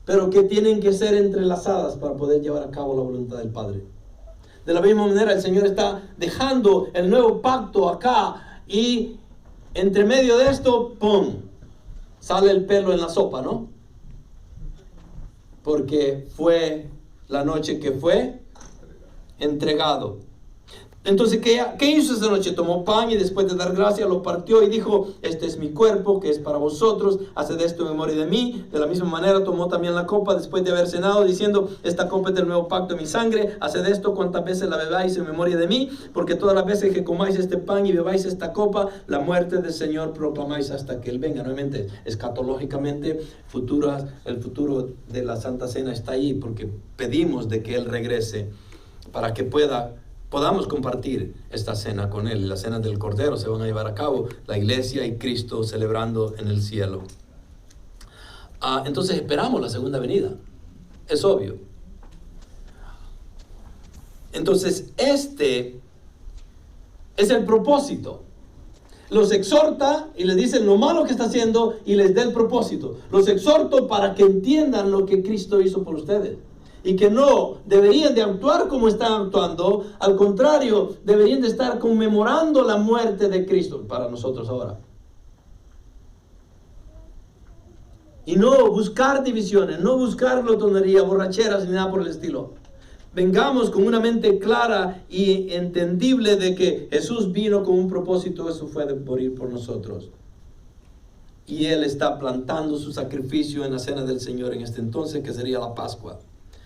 pero que tienen que ser entrelazadas para poder llevar a cabo la voluntad del Padre. De la misma manera, el Señor está dejando el nuevo pacto acá, y entre medio de esto, ¡pum!, sale el pelo en la sopa, ¿no? Porque fue la noche que fue entregado. Entonces, ¿qué hizo esa noche? Tomó pan y después de dar gracias lo partió y dijo: este es mi cuerpo que es para vosotros, haced esto en memoria de mí. De la misma manera tomó también la copa después de haber cenado, diciendo: esta copa es del nuevo pacto en mi sangre, haced esto cuantas veces la bebáis en memoria de mí, porque todas las veces que comáis este pan y bebáis esta copa, la muerte del Señor proclamáis hasta que Él venga. Nuevamente, escatológicamente, el futuro de la Santa Cena está ahí, porque pedimos de que Él regrese para que podamos compartir esta cena con Él. Las cenas del Cordero se van a llevar a cabo, la iglesia y Cristo celebrando en el cielo. Entonces esperamos la segunda venida, es obvio. Entonces este es el propósito. Los exhorta y les dicen lo malo que está haciendo y les da el propósito. Los exhorto para que entiendan lo que Cristo hizo por ustedes. Y que no deberían de actuar como están actuando. Al contrario, deberían de estar conmemorando la muerte de Cristo para nosotros ahora. Y no buscar divisiones, no buscar glotonería, borracheras ni nada por el estilo. Vengamos con una mente clara y entendible de que Jesús vino con un propósito. Eso fue de morir por nosotros. Y Él está plantando su sacrificio en la cena del Señor en este entonces, que sería la Pascua.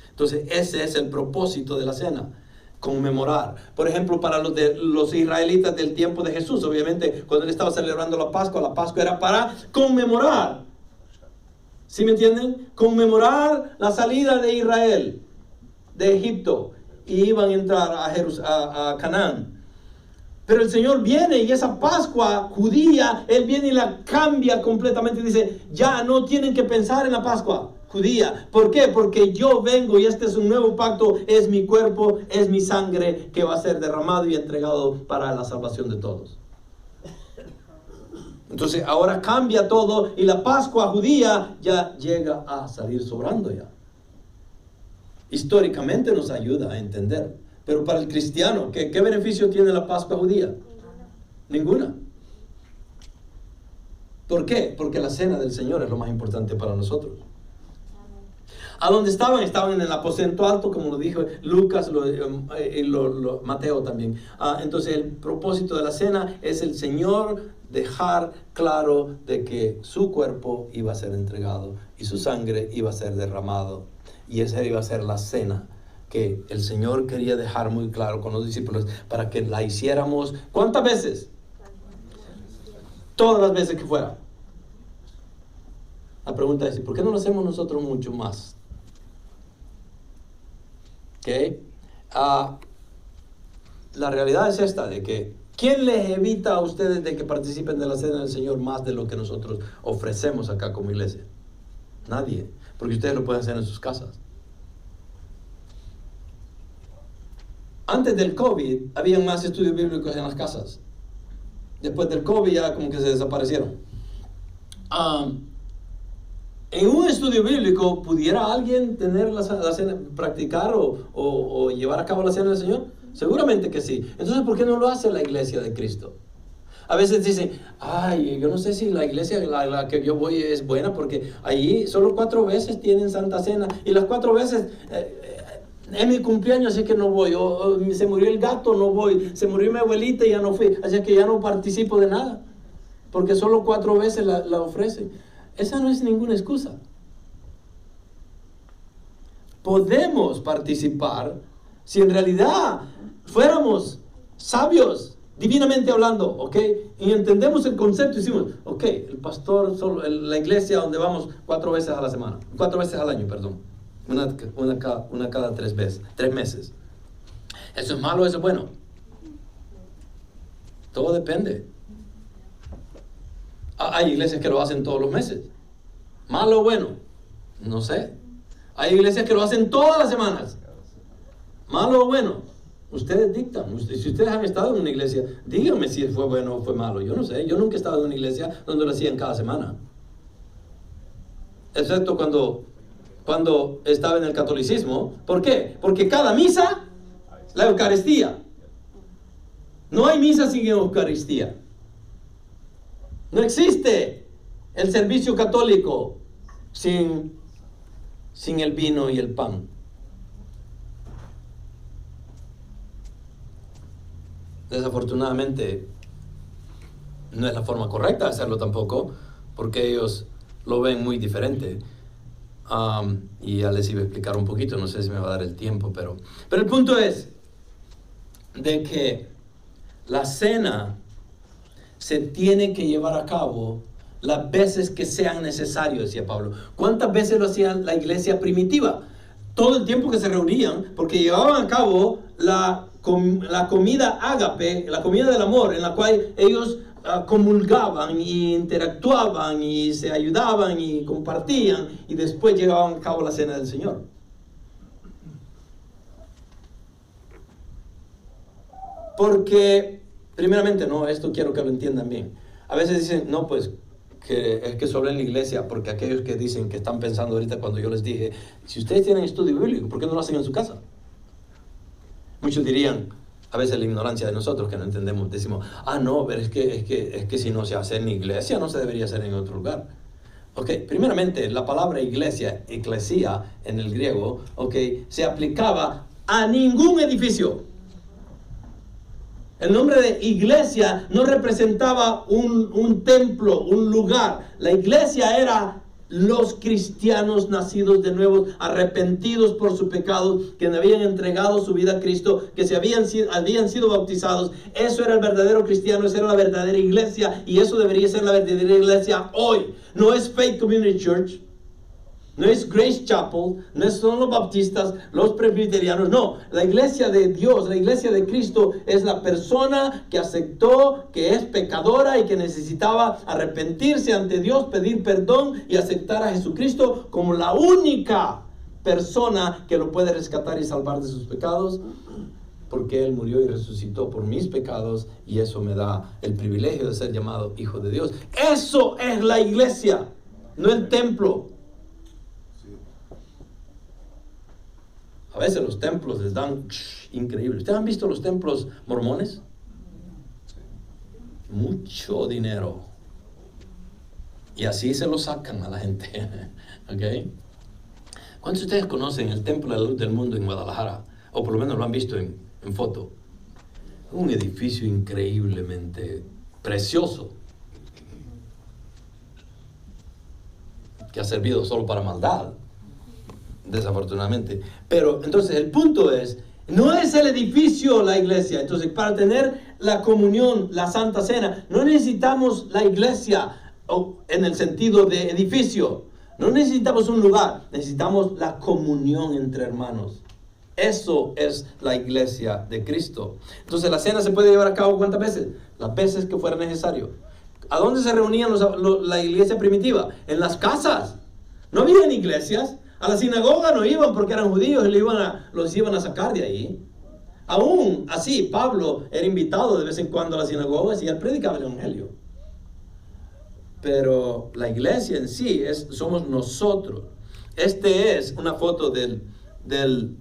Entonces ese es el propósito de la cena, conmemorar. Por ejemplo, para los israelitas del tiempo de Jesús, obviamente cuando Él estaba celebrando la Pascua era para conmemorar. ¿Sí me entienden? Conmemorar la salida de Israel de Egipto, y iban a entrar a Canaán. Pero el Señor viene y esa Pascua judía, Él viene y la cambia completamente. Dice: ya no tienen que pensar en la Pascua judía. ¿Por qué? Porque yo vengo y este es un nuevo pacto, es mi cuerpo, es mi sangre que va a ser derramado y entregado para la salvación de todos. Entonces ahora cambia todo y la Pascua judía ya llega a salir sobrando ya. Históricamente nos ayuda a entender. Pero para el cristiano, ¿qué beneficio tiene la Pascua judía? Ninguna. ¿Por qué? Porque la cena del Señor es lo más importante para nosotros. ¿A dónde estaban? Estaban en el aposento alto, como lo dijo Lucas, Mateo también. Entonces el propósito de la cena es el Señor dejar claro de que su cuerpo iba a ser entregado y su sangre iba a ser derramado. Y esa iba a ser la cena que el Señor quería dejar muy claro con los discípulos para que la hiciéramos. ¿Cuántas veces? Todas las veces que fuera. La pregunta es: ¿por qué no lo hacemos nosotros mucho más? ¿Okay? La realidad es esta, de que ¿quién les evita a ustedes de que participen de la cena del Señor más de lo que nosotros ofrecemos acá como iglesia? Nadie, porque ustedes lo pueden hacer en sus casas. Antes del COVID había más estudios bíblicos en las casas. Después del COVID ya como que se desaparecieron. En un estudio bíblico, ¿pudiera alguien tener la cena, practicar o llevar a cabo la cena del Señor? Seguramente que sí. Entonces, ¿por qué no lo hace la iglesia de Cristo? A veces dicen, ay, yo no sé si la iglesia a la que yo voy es buena porque allí solo 4 veces tienen Santa Cena y las 4 veces es mi cumpleaños, así que no voy. O se murió el gato, no voy. Se murió mi abuelita y ya no fui. Así que ya no participo de nada porque solo 4 veces la ofrecen. Esa no es ninguna excusa. Podemos participar si en realidad fuéramos sabios, divinamente hablando, ¿ok? Y entendemos el concepto y decimos, ok, el pastor, la iglesia donde vamos 4 veces a la semana, 4 veces al año, perdón. Una cada 3 meses. ¿Eso es malo o eso es bueno? Todo depende. Hay iglesias que lo hacen todos los meses. ¿Malo o bueno? No sé. Hay iglesias que lo hacen todas las semanas. ¿Malo o bueno? Ustedes dictan. Si ustedes han estado en una iglesia, díganme si fue bueno o fue malo. Yo no sé. Yo nunca he estado en una iglesia donde lo hacían cada semana. Excepto cuando estaba en el catolicismo. ¿Por qué? Porque cada misa, la Eucaristía. No hay misa sin Eucaristía. No existe el servicio católico sin el vino y el pan. Desafortunadamente, no es la forma correcta de hacerlo tampoco, porque ellos lo ven muy diferente. Y ya les iba a explicar un poquito, no sé si me va a dar el tiempo, pero el punto es de que la cena se tiene que llevar a cabo las veces que sean necesarias, decía Pablo. ¿Cuántas veces lo hacía la iglesia primitiva? Todo el tiempo que se reunían, porque llevaban a cabo la comida ágape, la comida del amor, en la cual ellos comulgaban y interactuaban y se ayudaban y compartían y después llevaban a cabo la cena del Señor. Porque, primeramente, no, esto quiero que lo entiendan bien. A veces dicen, no, pues, que es que solo en la iglesia, porque aquellos que dicen que están pensando ahorita cuando yo les dije, si ustedes tienen estudio bíblico, ¿por qué no lo hacen en su casa? Muchos dirían, a veces la ignorancia de nosotros que no entendemos, decimos, no, pero es que si no se hace en la iglesia, no se debería hacer en otro lugar. Ok, primeramente, la palabra iglesia, eclesia en el griego, ok, se aplicaba a ningún edificio. El nombre de iglesia no representaba un templo, un lugar. La iglesia era los cristianos nacidos de nuevo, arrepentidos por su pecado, que habían entregado su vida a Cristo, que habían sido bautizados. Eso era el verdadero cristiano, esa era la verdadera iglesia, y eso debería ser la verdadera iglesia hoy. No es Faith Community Church, no es Grace Chapel, no son los bautistas, los presbiterianos, no. La iglesia de Dios, la iglesia de Cristo es la persona que aceptó que es pecadora y que necesitaba arrepentirse ante Dios, pedir perdón y aceptar a Jesucristo como la única persona que lo puede rescatar y salvar de sus pecados, porque Él murió y resucitó por mis pecados y eso me da el privilegio de ser llamado hijo de Dios. Eso es la iglesia, no el templo. A veces los templos les dan increíble. ¿Ustedes han visto los templos mormones? Mucho dinero. Y así se lo sacan a la gente. ¿Ok? ¿Cuántos de ustedes conocen el Templo de la Luz del Mundo en Guadalajara? O por lo menos lo han visto en foto. Un edificio increíblemente precioso, que ha servido solo para maldad, desafortunadamente. Pero entonces el punto es, no es el edificio la iglesia. Entonces, para tener la comunión, la Santa Cena, no necesitamos la iglesia en el sentido de edificio. No necesitamos un lugar, necesitamos la comunión entre hermanos. Eso es la iglesia de Cristo. Entonces, la cena se puede llevar a cabo ¿cuántas veces? Las veces que fuera necesario. ¿A dónde se reunían la iglesia primitiva? En las casas. No había iglesias. A la sinagoga no iban porque eran judíos y los iban a sacar de ahí. Aún así, Pablo era invitado de vez en cuando a las sinagogas y él predicaba el evangelio. Pero la iglesia en sí somos nosotros. Es una foto del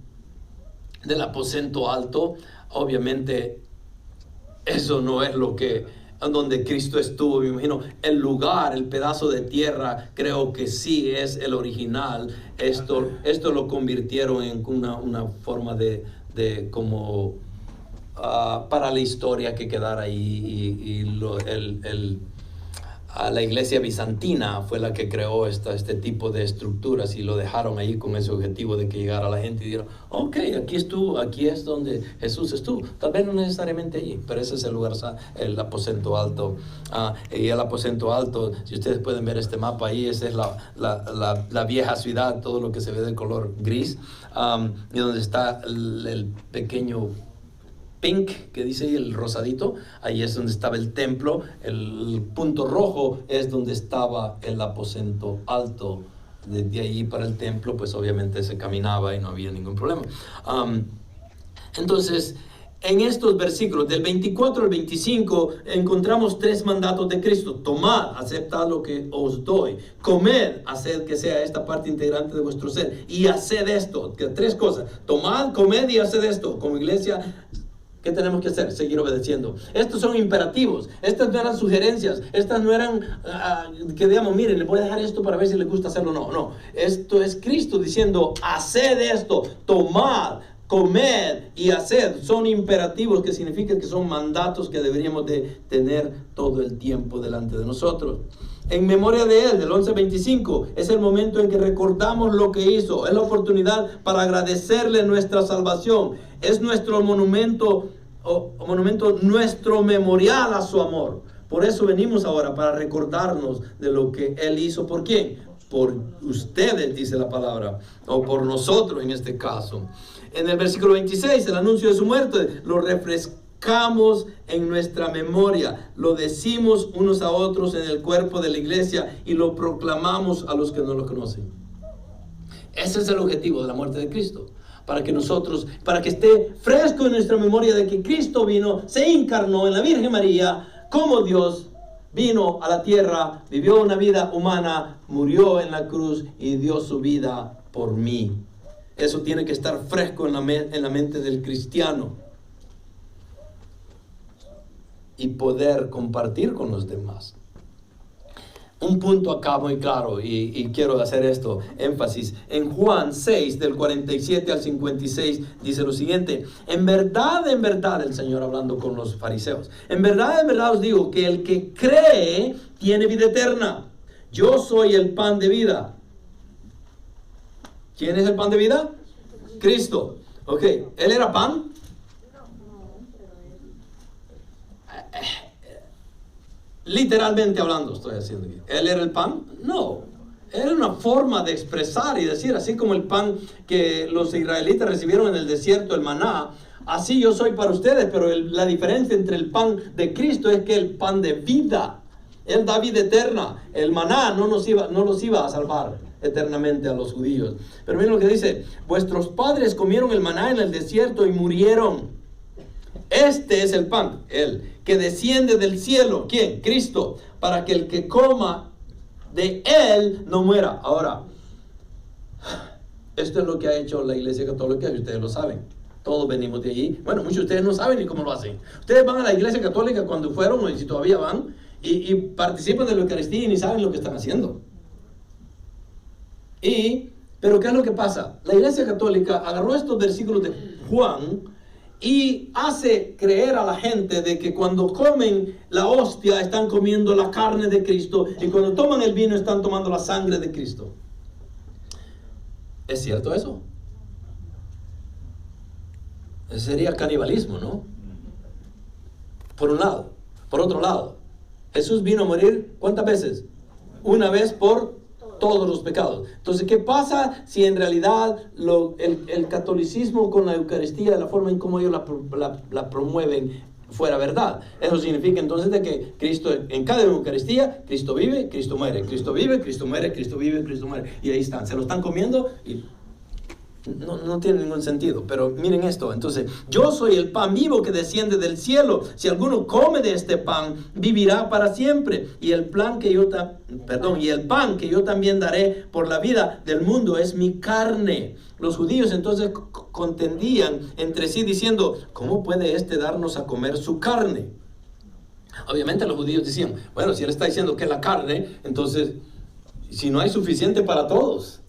aposento alto. obviamente eso no es lo que, donde Cristo estuvo. Me imagino el lugar, el pedazo de tierra, creo que sí es el original. Esto lo convirtieron en una forma de como para la historia que quedara ahí, la iglesia bizantina fue la que creó este tipo de estructuras y lo dejaron ahí con ese objetivo de que llegara la gente y dijeron, ok, aquí estuvo, aquí es donde Jesús estuvo. Tal vez no necesariamente allí, pero ese es el lugar, el aposento alto. Y el aposento alto, si ustedes pueden ver este mapa ahí, esa es la vieja ciudad, todo lo que se ve de color gris, y donde está el pequeño pink, que dice ahí el rosadito, ahí es donde estaba el templo. El punto rojo es donde estaba el aposento alto. Desde ahí para el templo, pues obviamente se caminaba y no había ningún problema. Entonces, en estos versículos, del 24 al 25, encontramos 3 mandatos de Cristo. Tomad, aceptad lo que os doy. Comed, haced que sea esta parte integrante de vuestro ser. Y haced esto, que 3 cosas. Tomad, comed y haced esto. Como iglesia, ¿qué tenemos que hacer? Seguir obedeciendo. Estos son imperativos. Estas no eran sugerencias. Estas no eran que digamos, miren, les voy a dejar esto para ver si les gusta hacerlo. No. Esto es Cristo diciendo, haced esto, tomad, comed y haced. Son imperativos, que significa que son mandatos que deberíamos de tener todo el tiempo delante de nosotros. En memoria de Él, del 11:25, es el momento en que recordamos lo que hizo. Es la oportunidad para agradecerle nuestra salvación. Es nuestro monumento, nuestro memorial a su amor. Por eso venimos ahora, para recordarnos de lo que Él hizo. ¿Por quién? Por ustedes, dice la palabra, o por nosotros en este caso. En el versículo 26, el anuncio de su muerte, lo refrescamos en nuestra memoria, lo decimos unos a otros en el cuerpo de la iglesia y lo proclamamos a los que no lo conocen. Ese es el objetivo de la muerte de Cristo. Para que esté fresco en nuestra memoria de que Cristo vino, se encarnó en la Virgen María como Dios, vino a la tierra, vivió una vida humana, murió en la cruz y dio su vida por mí. Eso tiene que estar fresco en la mente del cristiano y poder compartir con los demás. Un punto acá muy claro, y quiero hacer esto énfasis. En Juan 6, del 47 al 56, dice lo siguiente: en verdad, el Señor hablando con los fariseos, en verdad os digo que el que cree tiene vida eterna. Yo soy el pan de vida. ¿Quién es el pan de vida? Cristo. Ok, ¿Él era pan? Literalmente hablando estoy haciendo aquí. ¿Él era el pan? No. Era una forma de expresar y decir, así como el pan que los israelitas recibieron en el desierto, el maná, así yo soy para ustedes, pero la diferencia entre el pan de Cristo es que el pan de vida, Él da vida eterna. El maná no los iba a salvar eternamente a los judíos. Pero miren lo que dice: vuestros padres comieron el maná en el desierto y murieron. Este es el pan, Él, que desciende del cielo. ¿Quién? Cristo. Para que el que coma de Él no muera. Ahora, esto es lo que ha hecho la Iglesia Católica, y ustedes lo saben. Todos venimos de allí. Bueno, muchos de ustedes no saben ni cómo lo hacen. Ustedes van a la Iglesia Católica cuando fueron, o si todavía van, y participan de la Eucaristía y ni saben lo que están haciendo. Pero ¿qué es lo que pasa? La Iglesia Católica agarró estos versículos de Juan y hace creer a la gente de que cuando comen la hostia están comiendo la carne de Cristo, y cuando toman el vino están tomando la sangre de Cristo. ¿Es cierto eso? Ese sería canibalismo, ¿no? Por un lado. Por otro lado, Jesús vino a morir ¿cuántas veces? Una vez por todos los pecados. Entonces, ¿qué pasa si en realidad el catolicismo con la Eucaristía, la forma en cómo ellos la promueven, fuera verdad? Eso significa entonces de que Cristo, en cada Eucaristía, Cristo vive, Cristo muere, Cristo vive, Cristo muere, Cristo vive, Cristo muere. Y ahí están, se lo están comiendo No tiene ningún sentido, pero miren esto. Entonces, yo soy el pan vivo que desciende del cielo. Si alguno come de este pan, vivirá para siempre. Y el pan que yo también daré por la vida del mundo es mi carne. Los judíos entonces contendían entre sí diciendo, ¿cómo puede este darnos a comer su carne? Obviamente los judíos decían, bueno, si él está diciendo que es la carne, entonces, si no hay suficiente para todos.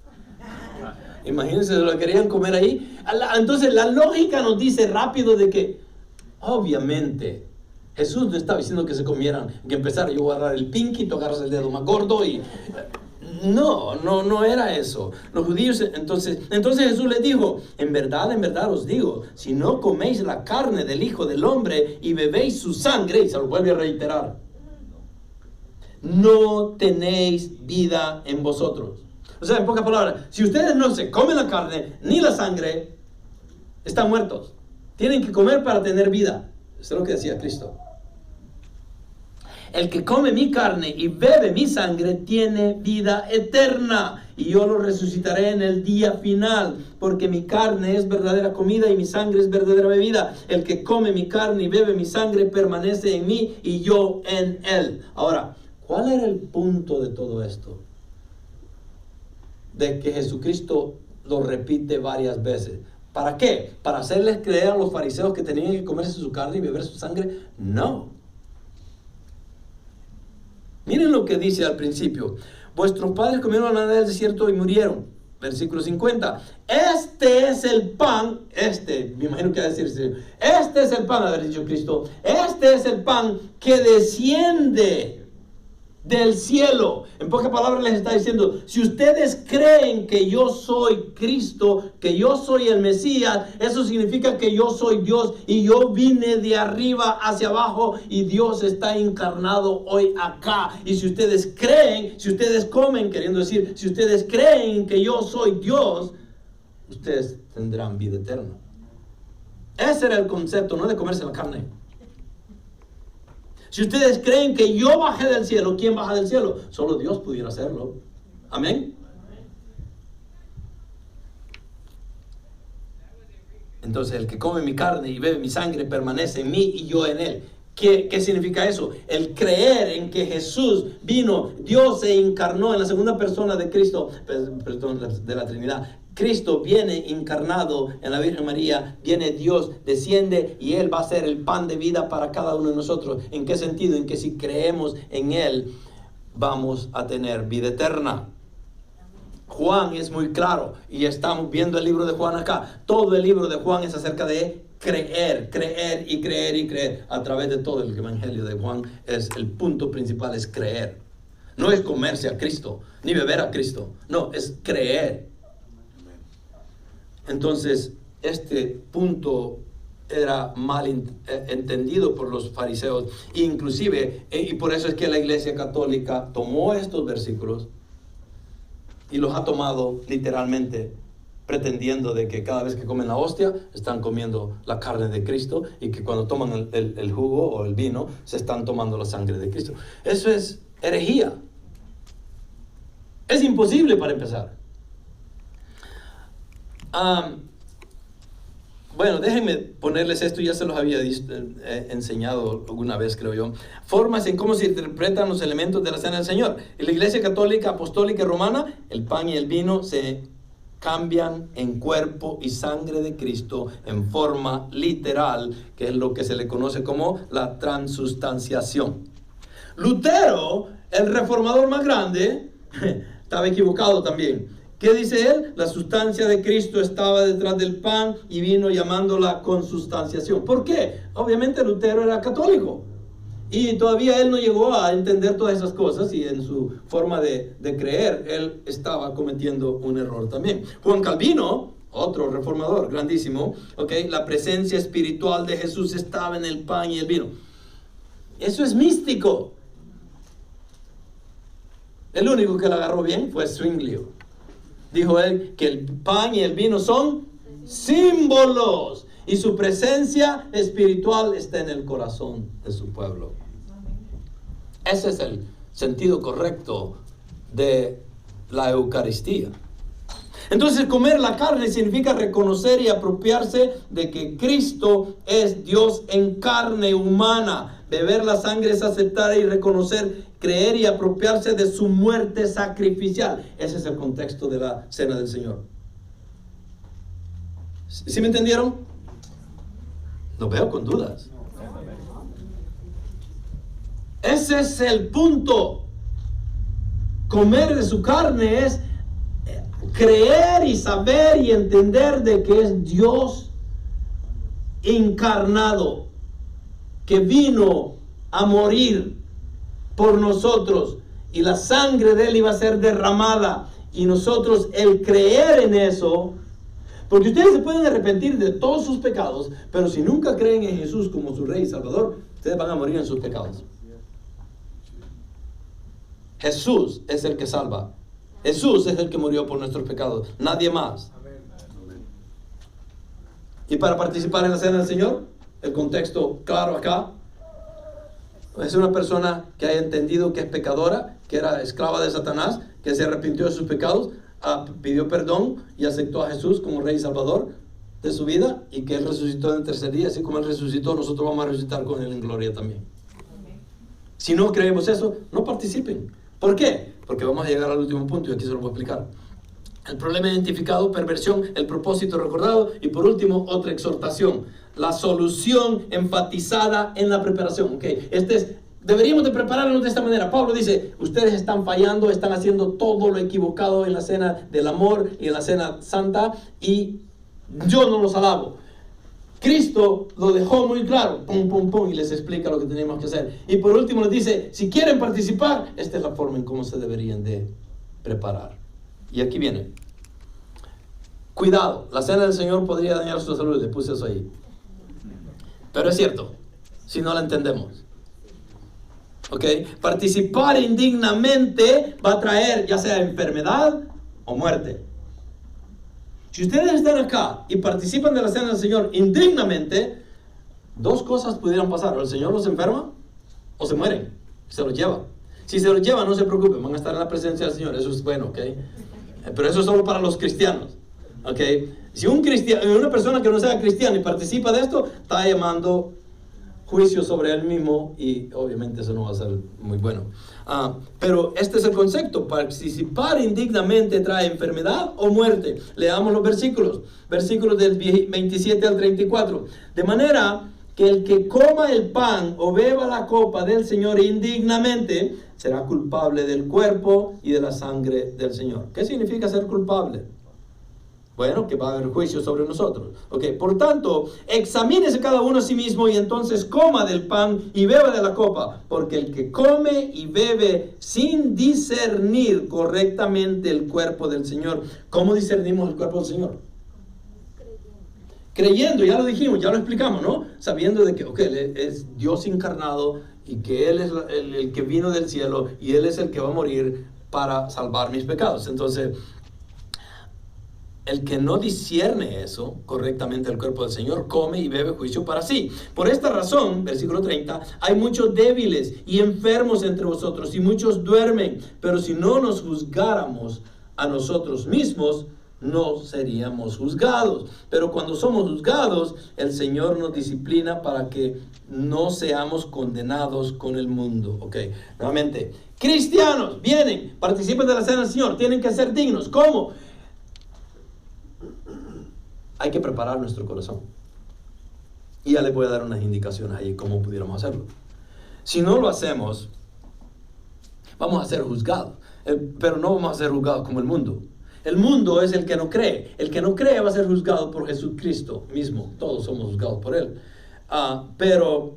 Imagínense, lo querían comer ahí. Entonces la lógica nos dice rápido de que obviamente Jesús no estaba diciendo que se comieran, que empezara yo a agarrar el pinky, tú agarras el dedo más gordo y... No era eso. Los judíos, entonces Jesús les dijo, en verdad os digo, si no coméis la carne del Hijo del Hombre y bebéis su sangre, y se lo vuelve a reiterar, no tenéis vida en vosotros. O sea, en pocas palabras, si ustedes no se comen la carne ni la sangre, están muertos. Tienen que comer para tener vida. Eso es lo que decía Cristo. El que come mi carne y bebe mi sangre tiene vida eterna, y yo lo resucitaré en el día final, porque mi carne es verdadera comida y mi sangre es verdadera bebida. El que come mi carne y bebe mi sangre permanece en mí y yo en él. Ahora, ¿cuál era el punto de todo esto? De que Jesucristo lo repite varias veces. ¿Para qué? ¿Para hacerles creer a los fariseos que tenían que comerse su carne y beber su sangre? No. Miren lo que dice al principio. Vuestros padres comieron maná del desierto y murieron. Versículo 50. Este es el pan, me imagino que va a decir, este es el pan, haber dicho Cristo, este es el pan que desciende del cielo. En pocas palabras les está diciendo, si ustedes creen que yo soy Cristo, que yo soy el Mesías, eso significa que yo soy Dios y yo vine de arriba hacia abajo y Dios está encarnado hoy acá. Y si ustedes creen, si ustedes comen, queriendo decir, si ustedes creen que yo soy Dios, ustedes tendrán vida eterna. Ese era el concepto, no de comerse la carne. Si ustedes creen que yo bajé del cielo, ¿quién baja del cielo? Solo Dios pudiera hacerlo. Amén. Entonces el que come mi carne y bebe mi sangre permanece en mí y yo en él. ¿Qué significa eso? El creer en que Jesús vino, Dios se encarnó en la segunda persona de Cristo, perdón, de la Trinidad. Cristo viene encarnado en la Virgen María, viene Dios, desciende y Él va a ser el pan de vida para cada uno de nosotros. ¿En qué sentido? En que si creemos en Él, vamos a tener vida eterna. Juan es muy claro y estamos viendo el libro de Juan acá. Todo el libro de Juan es acerca de creer, creer y creer y creer. A través de todo el evangelio de Juan es el punto principal, es creer. No es comerse a Cristo, ni beber a Cristo. No, es creer. Entonces, este punto era mal entendido por los fariseos. Inclusive, y por eso es que la Iglesia Católica tomó estos versículos y los ha tomado literalmente, pretendiendo de que cada vez que comen la hostia están comiendo la carne de Cristo, y que cuando toman el jugo o el vino se están tomando la sangre de Cristo. Eso es herejía. Es imposible para empezar. Bueno, déjenme ponerles esto, ya se los había enseñado alguna vez, creo yo. Formas en cómo se interpretan los elementos de la cena del Señor. En la Iglesia Católica, Apostólica y Romana, el pan y el vino se cambian en cuerpo y sangre de Cristo en forma literal, que es lo que se le conoce como la transustanciación. Lutero, el reformador más grande, estaba equivocado también. ¿Qué dice él? La sustancia de Cristo estaba detrás del pan y vino llamándola consustanciación. ¿Por qué? Obviamente Lutero era católico y todavía él no llegó a entender todas esas cosas, y en su forma de creer él estaba cometiendo un error también. Juan Calvino, otro reformador grandísimo, la presencia espiritual de Jesús estaba en el pan y el vino. Eso es místico. El único que lo agarró bien fue Zwinglio. Dijo él que el pan y el vino son símbolos y su presencia espiritual está en el corazón de su pueblo. Ese es el sentido correcto de la Eucaristía. Entonces, comer la carne significa reconocer y apropiarse de que Cristo es Dios en carne humana. Beber la sangre es aceptar y reconocer, creer y apropiarse de su muerte sacrificial. Ese es el contexto de la cena del Señor. ¿Sí me entendieron? Lo veo con dudas. Ese es el punto. Comer de su carne es creer y saber y entender de que es Dios encarnado, que vino a morir por nosotros y la sangre de Él iba a ser derramada, y nosotros el creer en eso, porque ustedes se pueden arrepentir de todos sus pecados, pero si nunca creen en Jesús como su Rey y Salvador, ustedes van a morir en sus pecados. Jesús es el que salva. Jesús es el que murió por nuestros pecados, nadie más. Y para participar en la cena del Señor, el contexto claro acá, es una persona que haya entendido que es pecadora, que era esclava de Satanás, que se arrepintió de sus pecados, pidió perdón y aceptó a Jesús como Rey y Salvador de su vida, y que Él resucitó en el tercer día. Así como Él resucitó, nosotros vamos a resucitar con Él en gloria también. Si no creemos eso, no participen. ¿Por qué? Porque vamos a llegar al último punto y aquí se lo voy a explicar. El problema identificado, perversión, el propósito recordado, y por último, otra exhortación. La solución enfatizada en la preparación. Okay. Deberíamos de prepararnos de esta manera. Pablo dice, ustedes están fallando, están haciendo todo lo equivocado en la cena del amor y en la cena santa, y yo no los alabo. Cristo lo dejó muy claro, y les explica lo que tenemos que hacer. Y por último les dice, si quieren participar, esta es la forma en cómo se deberían de preparar. Y aquí viene. Cuidado, la cena del Señor podría dañar su salud, le puse eso ahí. Pero es cierto, si no la entendemos. ¿Ok? Participar indignamente va a traer ya sea enfermedad o muerte. Si ustedes están acá y participan de la cena del Señor indignamente, dos cosas pudieran pasar. O el Señor los enferma o se mueren, se los lleva. Si se los lleva, no se preocupen, van a estar en la presencia del Señor. Eso es bueno, ¿ok? Pero eso es solo para los cristianos, ¿ok? Si una persona que no sea cristiana y participa de esto, está llamando juicio sobre él mismo, y obviamente eso no va a ser muy bueno. Pero este es el concepto. Participar indignamente trae enfermedad o muerte. Leamos los versículos del 27 al 34. De manera que el que coma el pan o beba la copa del Señor indignamente será culpable del cuerpo y de la sangre del Señor. ¿Qué significa ser culpable? Bueno, que va a haber juicio sobre nosotros. Okay. Por tanto, examínese cada uno a sí mismo y entonces coma del pan y beba de la copa. Porque el que come y bebe sin discernir correctamente el cuerpo del Señor. ¿Cómo discernimos el cuerpo del Señor? Creyendo, ya lo dijimos, ya lo explicamos, ¿no? Sabiendo de que Él es Dios encarnado y que Él es el que vino del cielo y Él es el que va a morir para salvar mis pecados. Entonces, el que no discierne eso correctamente, el cuerpo del Señor, come y bebe juicio para sí. Por esta razón, versículo 30, hay muchos débiles y enfermos entre vosotros, y muchos duermen. Pero si no nos juzgáramos a nosotros mismos, no seríamos juzgados. Pero cuando somos juzgados, el Señor nos disciplina para que no seamos condenados con el mundo. Ok, nuevamente, cristianos, vienen, participan de la cena del Señor, tienen que ser dignos. ¿Cómo? Hay que preparar nuestro corazón. Y ya les voy a dar unas indicaciones ahí cómo pudiéramos hacerlo. Si no lo hacemos, vamos a ser juzgados. Pero no vamos a ser juzgados como el mundo. El mundo es el que no cree. El que no cree va a ser juzgado por Jesucristo mismo. Todos somos juzgados por Él. Pero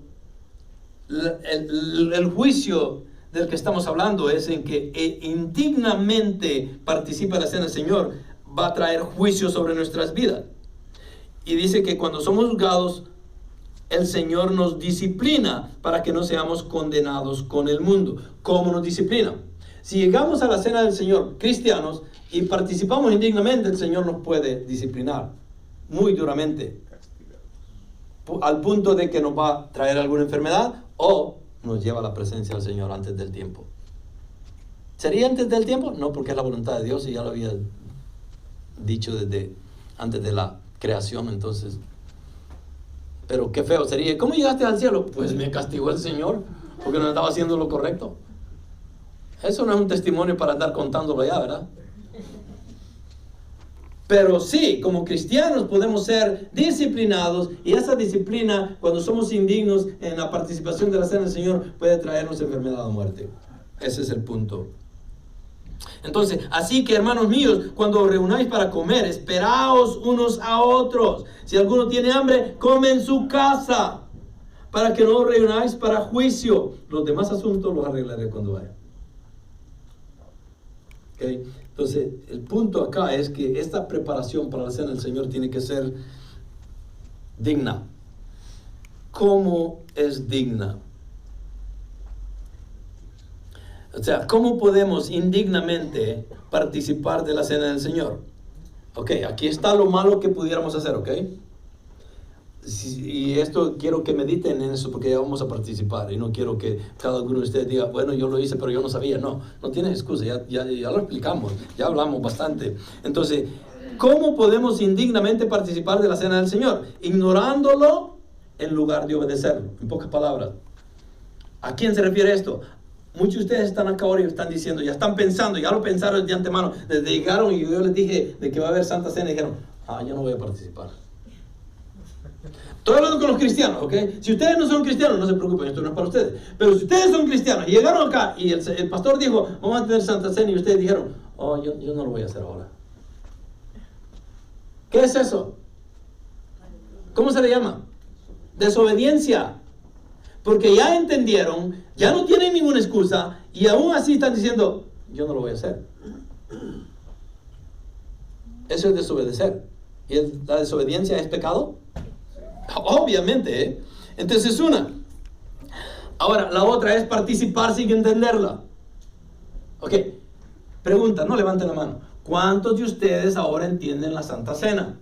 el juicio del que estamos hablando es en que indignamente participa de la cena del Señor, va a traer juicio sobre nuestras vidas. Y dice que cuando somos juzgados, el Señor nos disciplina para que no seamos condenados con el mundo. ¿Cómo nos disciplina? Si llegamos a la cena del Señor, cristianos, y participamos indignamente, el Señor nos puede disciplinar muy duramente, al punto de que nos va a traer alguna enfermedad o nos lleva a la presencia del Señor antes del tiempo. ¿Sería antes del tiempo? No, porque es la voluntad de Dios y ya lo había dicho desde antes de la creación. Entonces, pero qué feo sería. ¿Cómo llegaste al cielo? Pues me castigó el Señor porque no estaba haciendo lo correcto. Eso no es un testimonio para andar contándolo ya, ¿verdad? Pero sí, como cristianos podemos ser disciplinados, y esa disciplina, cuando somos indignos en la participación de la cena del Señor, puede traernos enfermedad o muerte. Ese es el punto. Entonces, así que, hermanos míos, cuando os reunáis para comer, esperaos unos a otros. Si alguno tiene hambre, come en su casa, para que no os reunáis para juicio. Los demás asuntos los arreglaré cuando vaya. ¿Okay? Entonces, el punto acá es que esta preparación para la cena del Señor tiene que ser digna. ¿Cómo es digna? O sea, ¿cómo podemos indignamente participar de la cena del Señor? Ok, aquí está lo malo que pudiéramos hacer, ok. Y esto quiero que mediten en eso porque ya vamos a participar y no quiero que cada uno de ustedes diga, bueno, yo lo hice pero yo no sabía. No tiene excusa, ya lo explicamos, ya hablamos bastante. Entonces, ¿cómo podemos indignamente participar de la cena del Señor? Ignorándolo en lugar de obedecerlo. En pocas palabras, ¿a quién se refiere esto? Muchos de ustedes están acá ahora y están diciendo, ya están pensando, ya lo pensaron de antemano, desde llegaron y yo les dije de que va a haber Santa Cena y dijeron, yo no voy a participar. Estoy hablando con los cristianos, ¿ok? Si ustedes no son cristianos, no se preocupen, esto no es para ustedes. Pero si ustedes son cristianos y llegaron acá y el pastor dijo, vamos a tener Santa Cena, y ustedes dijeron, yo no lo voy a hacer ahora. ¿Qué es eso? ¿Cómo se le llama? Desobediencia. Porque ya entendieron, ya no tienen ninguna excusa y aún así están diciendo, yo no lo voy a hacer. Eso es desobedecer. ¿Y la desobediencia es pecado? Obviamente, ¿eh? Entonces una. Ahora, la otra es participar sin entenderla. Ok, pregunta, no levanten la mano. ¿Cuántos de ustedes ahora entienden la Santa Cena?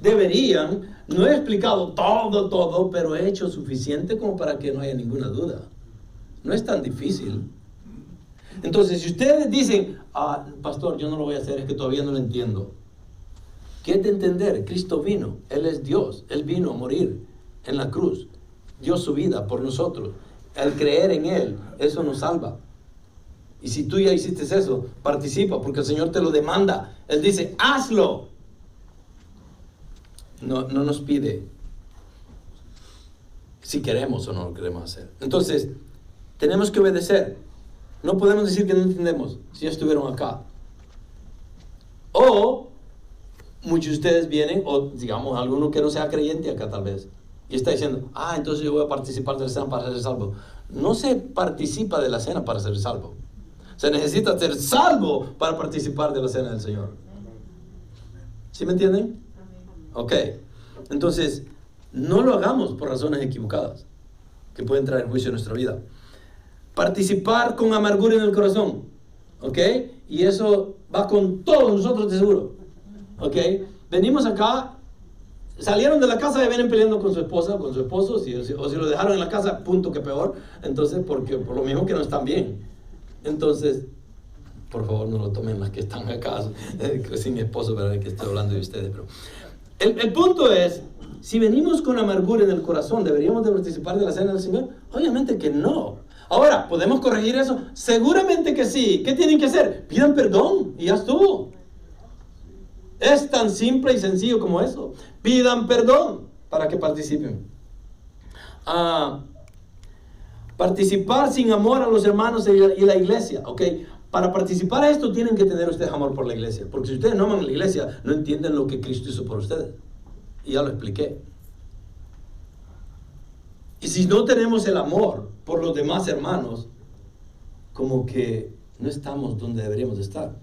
Deberían. No he explicado todo, pero he hecho suficiente como para que no haya ninguna duda. No es tan difícil. Entonces, si ustedes dicen, pastor, yo no lo voy a hacer, es que todavía no lo entiendo. ¿Qué es de entender? Cristo vino, Él es Dios, Él vino a morir en la cruz, dio su vida por nosotros. Al creer en Él, eso nos salva. Y si tú ya hiciste eso, participa, porque el Señor te lo demanda. Él dice, hazlo. No nos pide si queremos o no lo queremos hacer. Entonces, tenemos que obedecer. No podemos decir que no entendemos si ya estuvieron acá. O muchos de ustedes vienen, o digamos, alguno que no sea creyente acá tal vez, y está diciendo, entonces yo voy a participar de la cena para ser salvo. No se participa de la cena para ser salvo. Se necesita ser salvo para participar de la cena del Señor. ¿Sí me entienden? Ok. Entonces, no lo hagamos por razones equivocadas que pueden traer juicio a nuestra vida. Participar con amargura en el corazón. ¿Ok? Y eso va con todos nosotros de seguro. ¿Ok? Venimos acá, salieron de la casa y vienen peleando con su esposa, con su esposo, o si lo dejaron en la casa, punto que peor. Entonces, porque por lo mismo que no están bien. Entonces, por favor, no lo tomen las que están acá sin esposo, ¿verdad? Que estoy hablando de ustedes. Pero el punto es, si venimos con amargura en el corazón, ¿deberíamos de participar de la cena del Señor? Obviamente que no. Ahora, ¿podemos corregir eso? Seguramente que sí. ¿Qué tienen que hacer? Pidan perdón y ya estuvo. Es tan simple y sencillo como eso. Pidan perdón para que participen. Participar sin amor a los hermanos y la iglesia. ¿Ok? Para participar a esto tienen que tener ustedes amor por la iglesia. Porque si ustedes no aman la iglesia, no entienden lo que Cristo hizo por ustedes. Y ya lo expliqué. Y si no tenemos el amor por los demás hermanos, como que no estamos donde deberíamos de estar.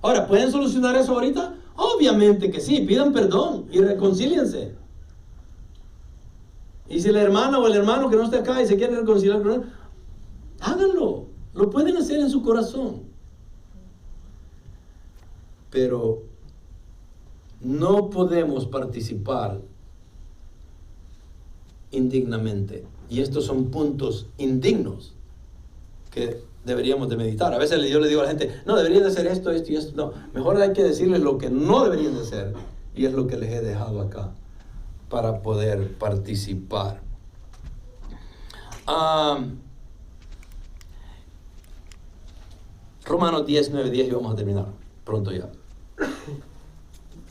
Ahora, ¿pueden solucionar eso ahorita? Obviamente que sí. Pidan perdón y reconcíliense. Y si la hermana o el hermano que no está acá y se quiere reconciliar con él, háganlo. Lo pueden hacer en su corazón. Pero no podemos participar indignamente. Y estos son puntos indignos que deberíamos de meditar. A veces yo le digo a la gente, no, deberían de hacer esto, esto y esto. No, mejor hay que decirles lo que no deberían de hacer. Y es lo que les he dejado acá para poder participar. Romanos 10, 9, 10 y vamos a terminar pronto ya.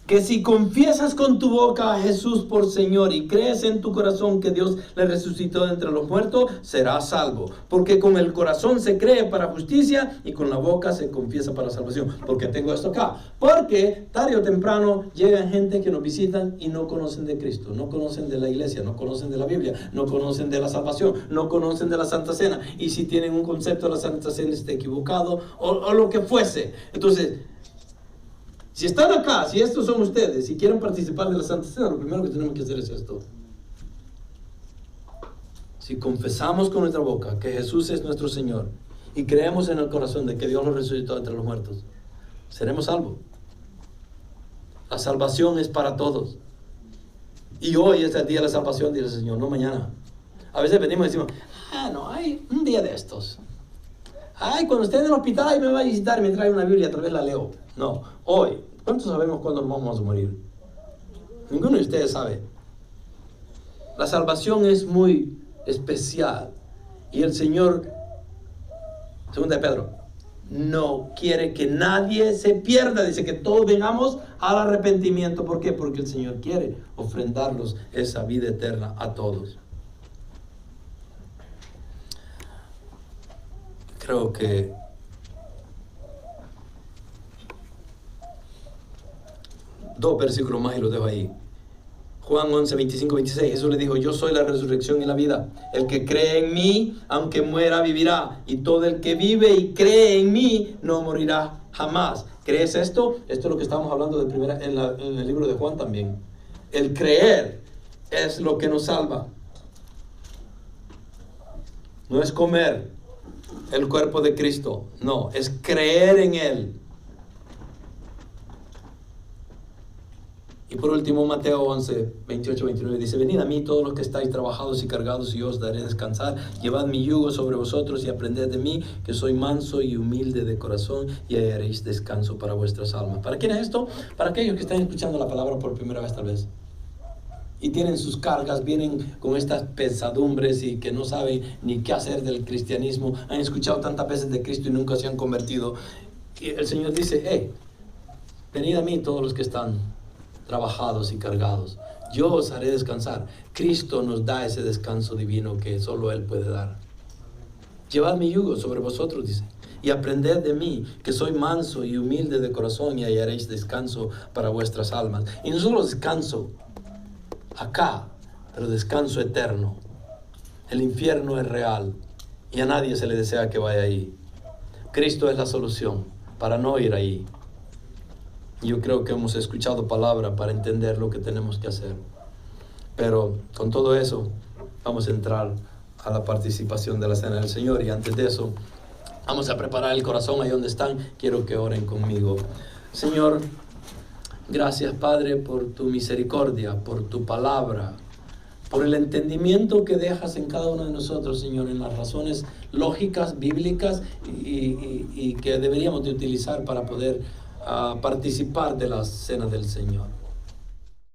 Que si confiesas con tu boca a Jesús por Señor y crees en tu corazón que Dios le resucitó de entre los muertos, serás salvo. Porque con el corazón se cree para justicia y con la boca se confiesa para salvación. Porque tengo esto acá. Porque tarde o temprano llegan gente que nos visitan y no conocen de Cristo, no conocen de la iglesia, no conocen de la Biblia, no conocen de la salvación, no conocen de la Santa Cena. Y si tienen un concepto de la Santa Cena está equivocado o lo que fuese. Entonces, si están acá, si estos son ustedes, si quieren participar de la Santa Cena, lo primero que tenemos que hacer es esto. Si confesamos con nuestra boca que Jesús es nuestro Señor y creemos en el corazón de que Dios lo resucitó entre los muertos, seremos salvos. La salvación es para todos. Y hoy es el día de la salvación, dice el Señor, no mañana. A veces venimos y decimos, no, hay un día de estos. Cuando esté en el hospital y me va a visitar y me trae una Biblia, tal vez la leo. No, hoy. ¿Cuántos sabemos cuándo nos vamos a morir? Ninguno de ustedes sabe. La salvación es muy especial. Y el Señor, segunda de Pedro, no quiere que nadie se pierda. Dice que todos vengamos al arrepentimiento. ¿Por qué? Porque el Señor quiere ofrendarlos esa vida eterna a todos. Creo que dos versículos más y los dejo ahí. Juan 11, 25, 26. Jesús le dijo, yo soy la resurrección y la vida. El que cree en mí, aunque muera, vivirá. Y todo el que vive y cree en mí, no morirá jamás. ¿Crees esto? Esto es lo que estamos hablando de primera, en el libro de Juan también. El creer es lo que nos salva. No es comer el cuerpo de Cristo. No, es creer en Él. Y por último, Mateo 11, 28, 29 dice, venid a mí todos los que estáis trabajados y cargados y yo os daré descansar. Llevad mi yugo sobre vosotros y aprended de mí, que soy manso y humilde de corazón, y hallaréis descanso para vuestras almas. ¿Para quién es esto? Para aquellos que están escuchando la palabra por primera vez tal vez. Y tienen sus cargas, vienen con estas pesadumbres y que no saben ni qué hacer del cristianismo. Han escuchado tantas veces de Cristo y nunca se han convertido. Y el Señor dice, venid a mí todos los que están trabajados y cargados, yo os haré descansar. Cristo nos da ese descanso divino que solo Él puede dar. Llevad mi yugo sobre vosotros, dice, y aprended de mí, que soy manso y humilde de corazón, y hallaréis descanso para vuestras almas. Y no solo descanso acá, pero descanso eterno. El infierno es real y a nadie se le desea que vaya ahí. Cristo es la solución para no ir ahí. Yo creo que hemos escuchado palabra para entender lo que tenemos que hacer. Pero con todo eso, vamos a entrar a la participación de la Cena del Señor. Y antes de eso, vamos a preparar el corazón ahí donde están. Quiero que oren conmigo. Señor, gracias, Padre, por tu misericordia, por tu palabra, por el entendimiento que dejas en cada uno de nosotros, Señor, en las razones lógicas, bíblicas y que deberíamos de utilizar para poder a participar de la Cena del Señor.